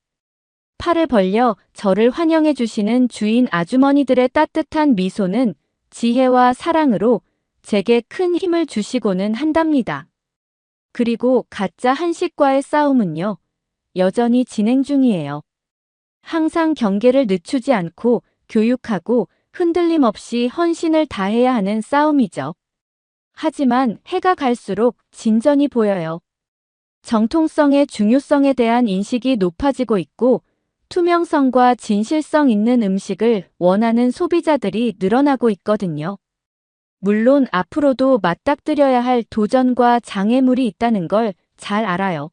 팔을 벌려 저를 환영해 주시는 주인 아주머니들의 따뜻한 미소는 지혜와 사랑으로 제게 큰 힘을 주시고는 한답니다. 그리고 가짜 한식과의 싸움은요, 여전히 진행 중이에요. 항상 경계를 늦추지 않고 교육하고 흔들림 없이 헌신을 다해야 하는 싸움이죠. 하지만 해가 갈수록 진전이 보여요. 정통성의 중요성에 대한 인식이 높아지고 있고 투명성과 진실성 있는 음식을 원하는 소비자들이 늘어나고 있거든요. 물론 앞으로도 맞닥뜨려야 할 도전과 장애물이 있다는 걸 잘 알아요.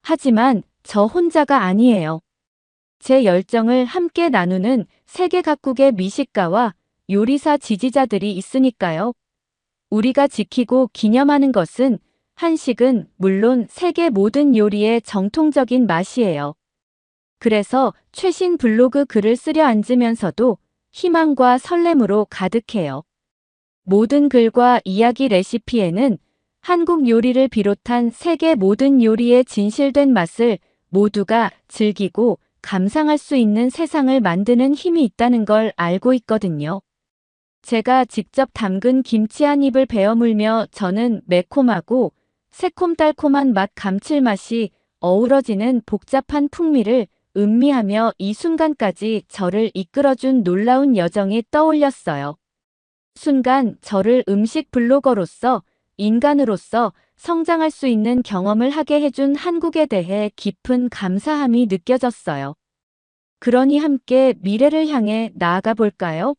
하지만 저 혼자가 아니에요. 제 열정을 함께 나누는 세계 각국의 미식가와 요리사 지지자들이 있으니까요. 우리가 지키고 기념하는 것은 한식은 물론 세계 모든 요리의 정통적인 맛이에요. 그래서 최신 블로그 글을 쓰려 앉으면서도 희망과 설렘으로 가득해요. 모든 글과 이야기 레시피에는 한국 요리를 비롯한 세계 모든 요리의 진실된 맛을 모두가 즐기고 감상할 수 있는 세상을 만드는 힘이 있다는 걸 알고 있거든요. 제가 직접 담근 김치 한 입을 베어 물며 저는 매콤하고 새콤달콤한 맛 감칠맛이 어우러지는 복잡한 풍미를 음미하며 이 순간까지 저를 이끌어준 놀라운 여정이 떠올렸어요. 순간 저를 음식 블로거로서 인간으로서 성장할 수 있는 경험을 하게 해준 한국에 대해 깊은 감사함이 느껴졌어요. 그러니 함께 미래를 향해 나아가 볼까요?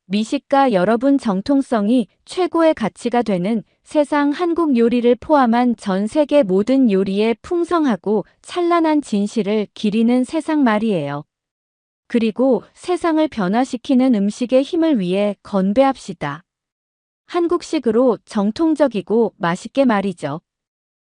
미식가 여러분, 정통성이 최고의 가치가 되는 세상, 한국 요리를 포함한 전 세계 모든 요리의 풍성하고 찬란한 진실을 기리는 세상 말이에요. 그리고 세상을 변화시키는 음식의 힘을 위해 건배합시다. 한국식으로 정통적이고 맛있게 말이죠.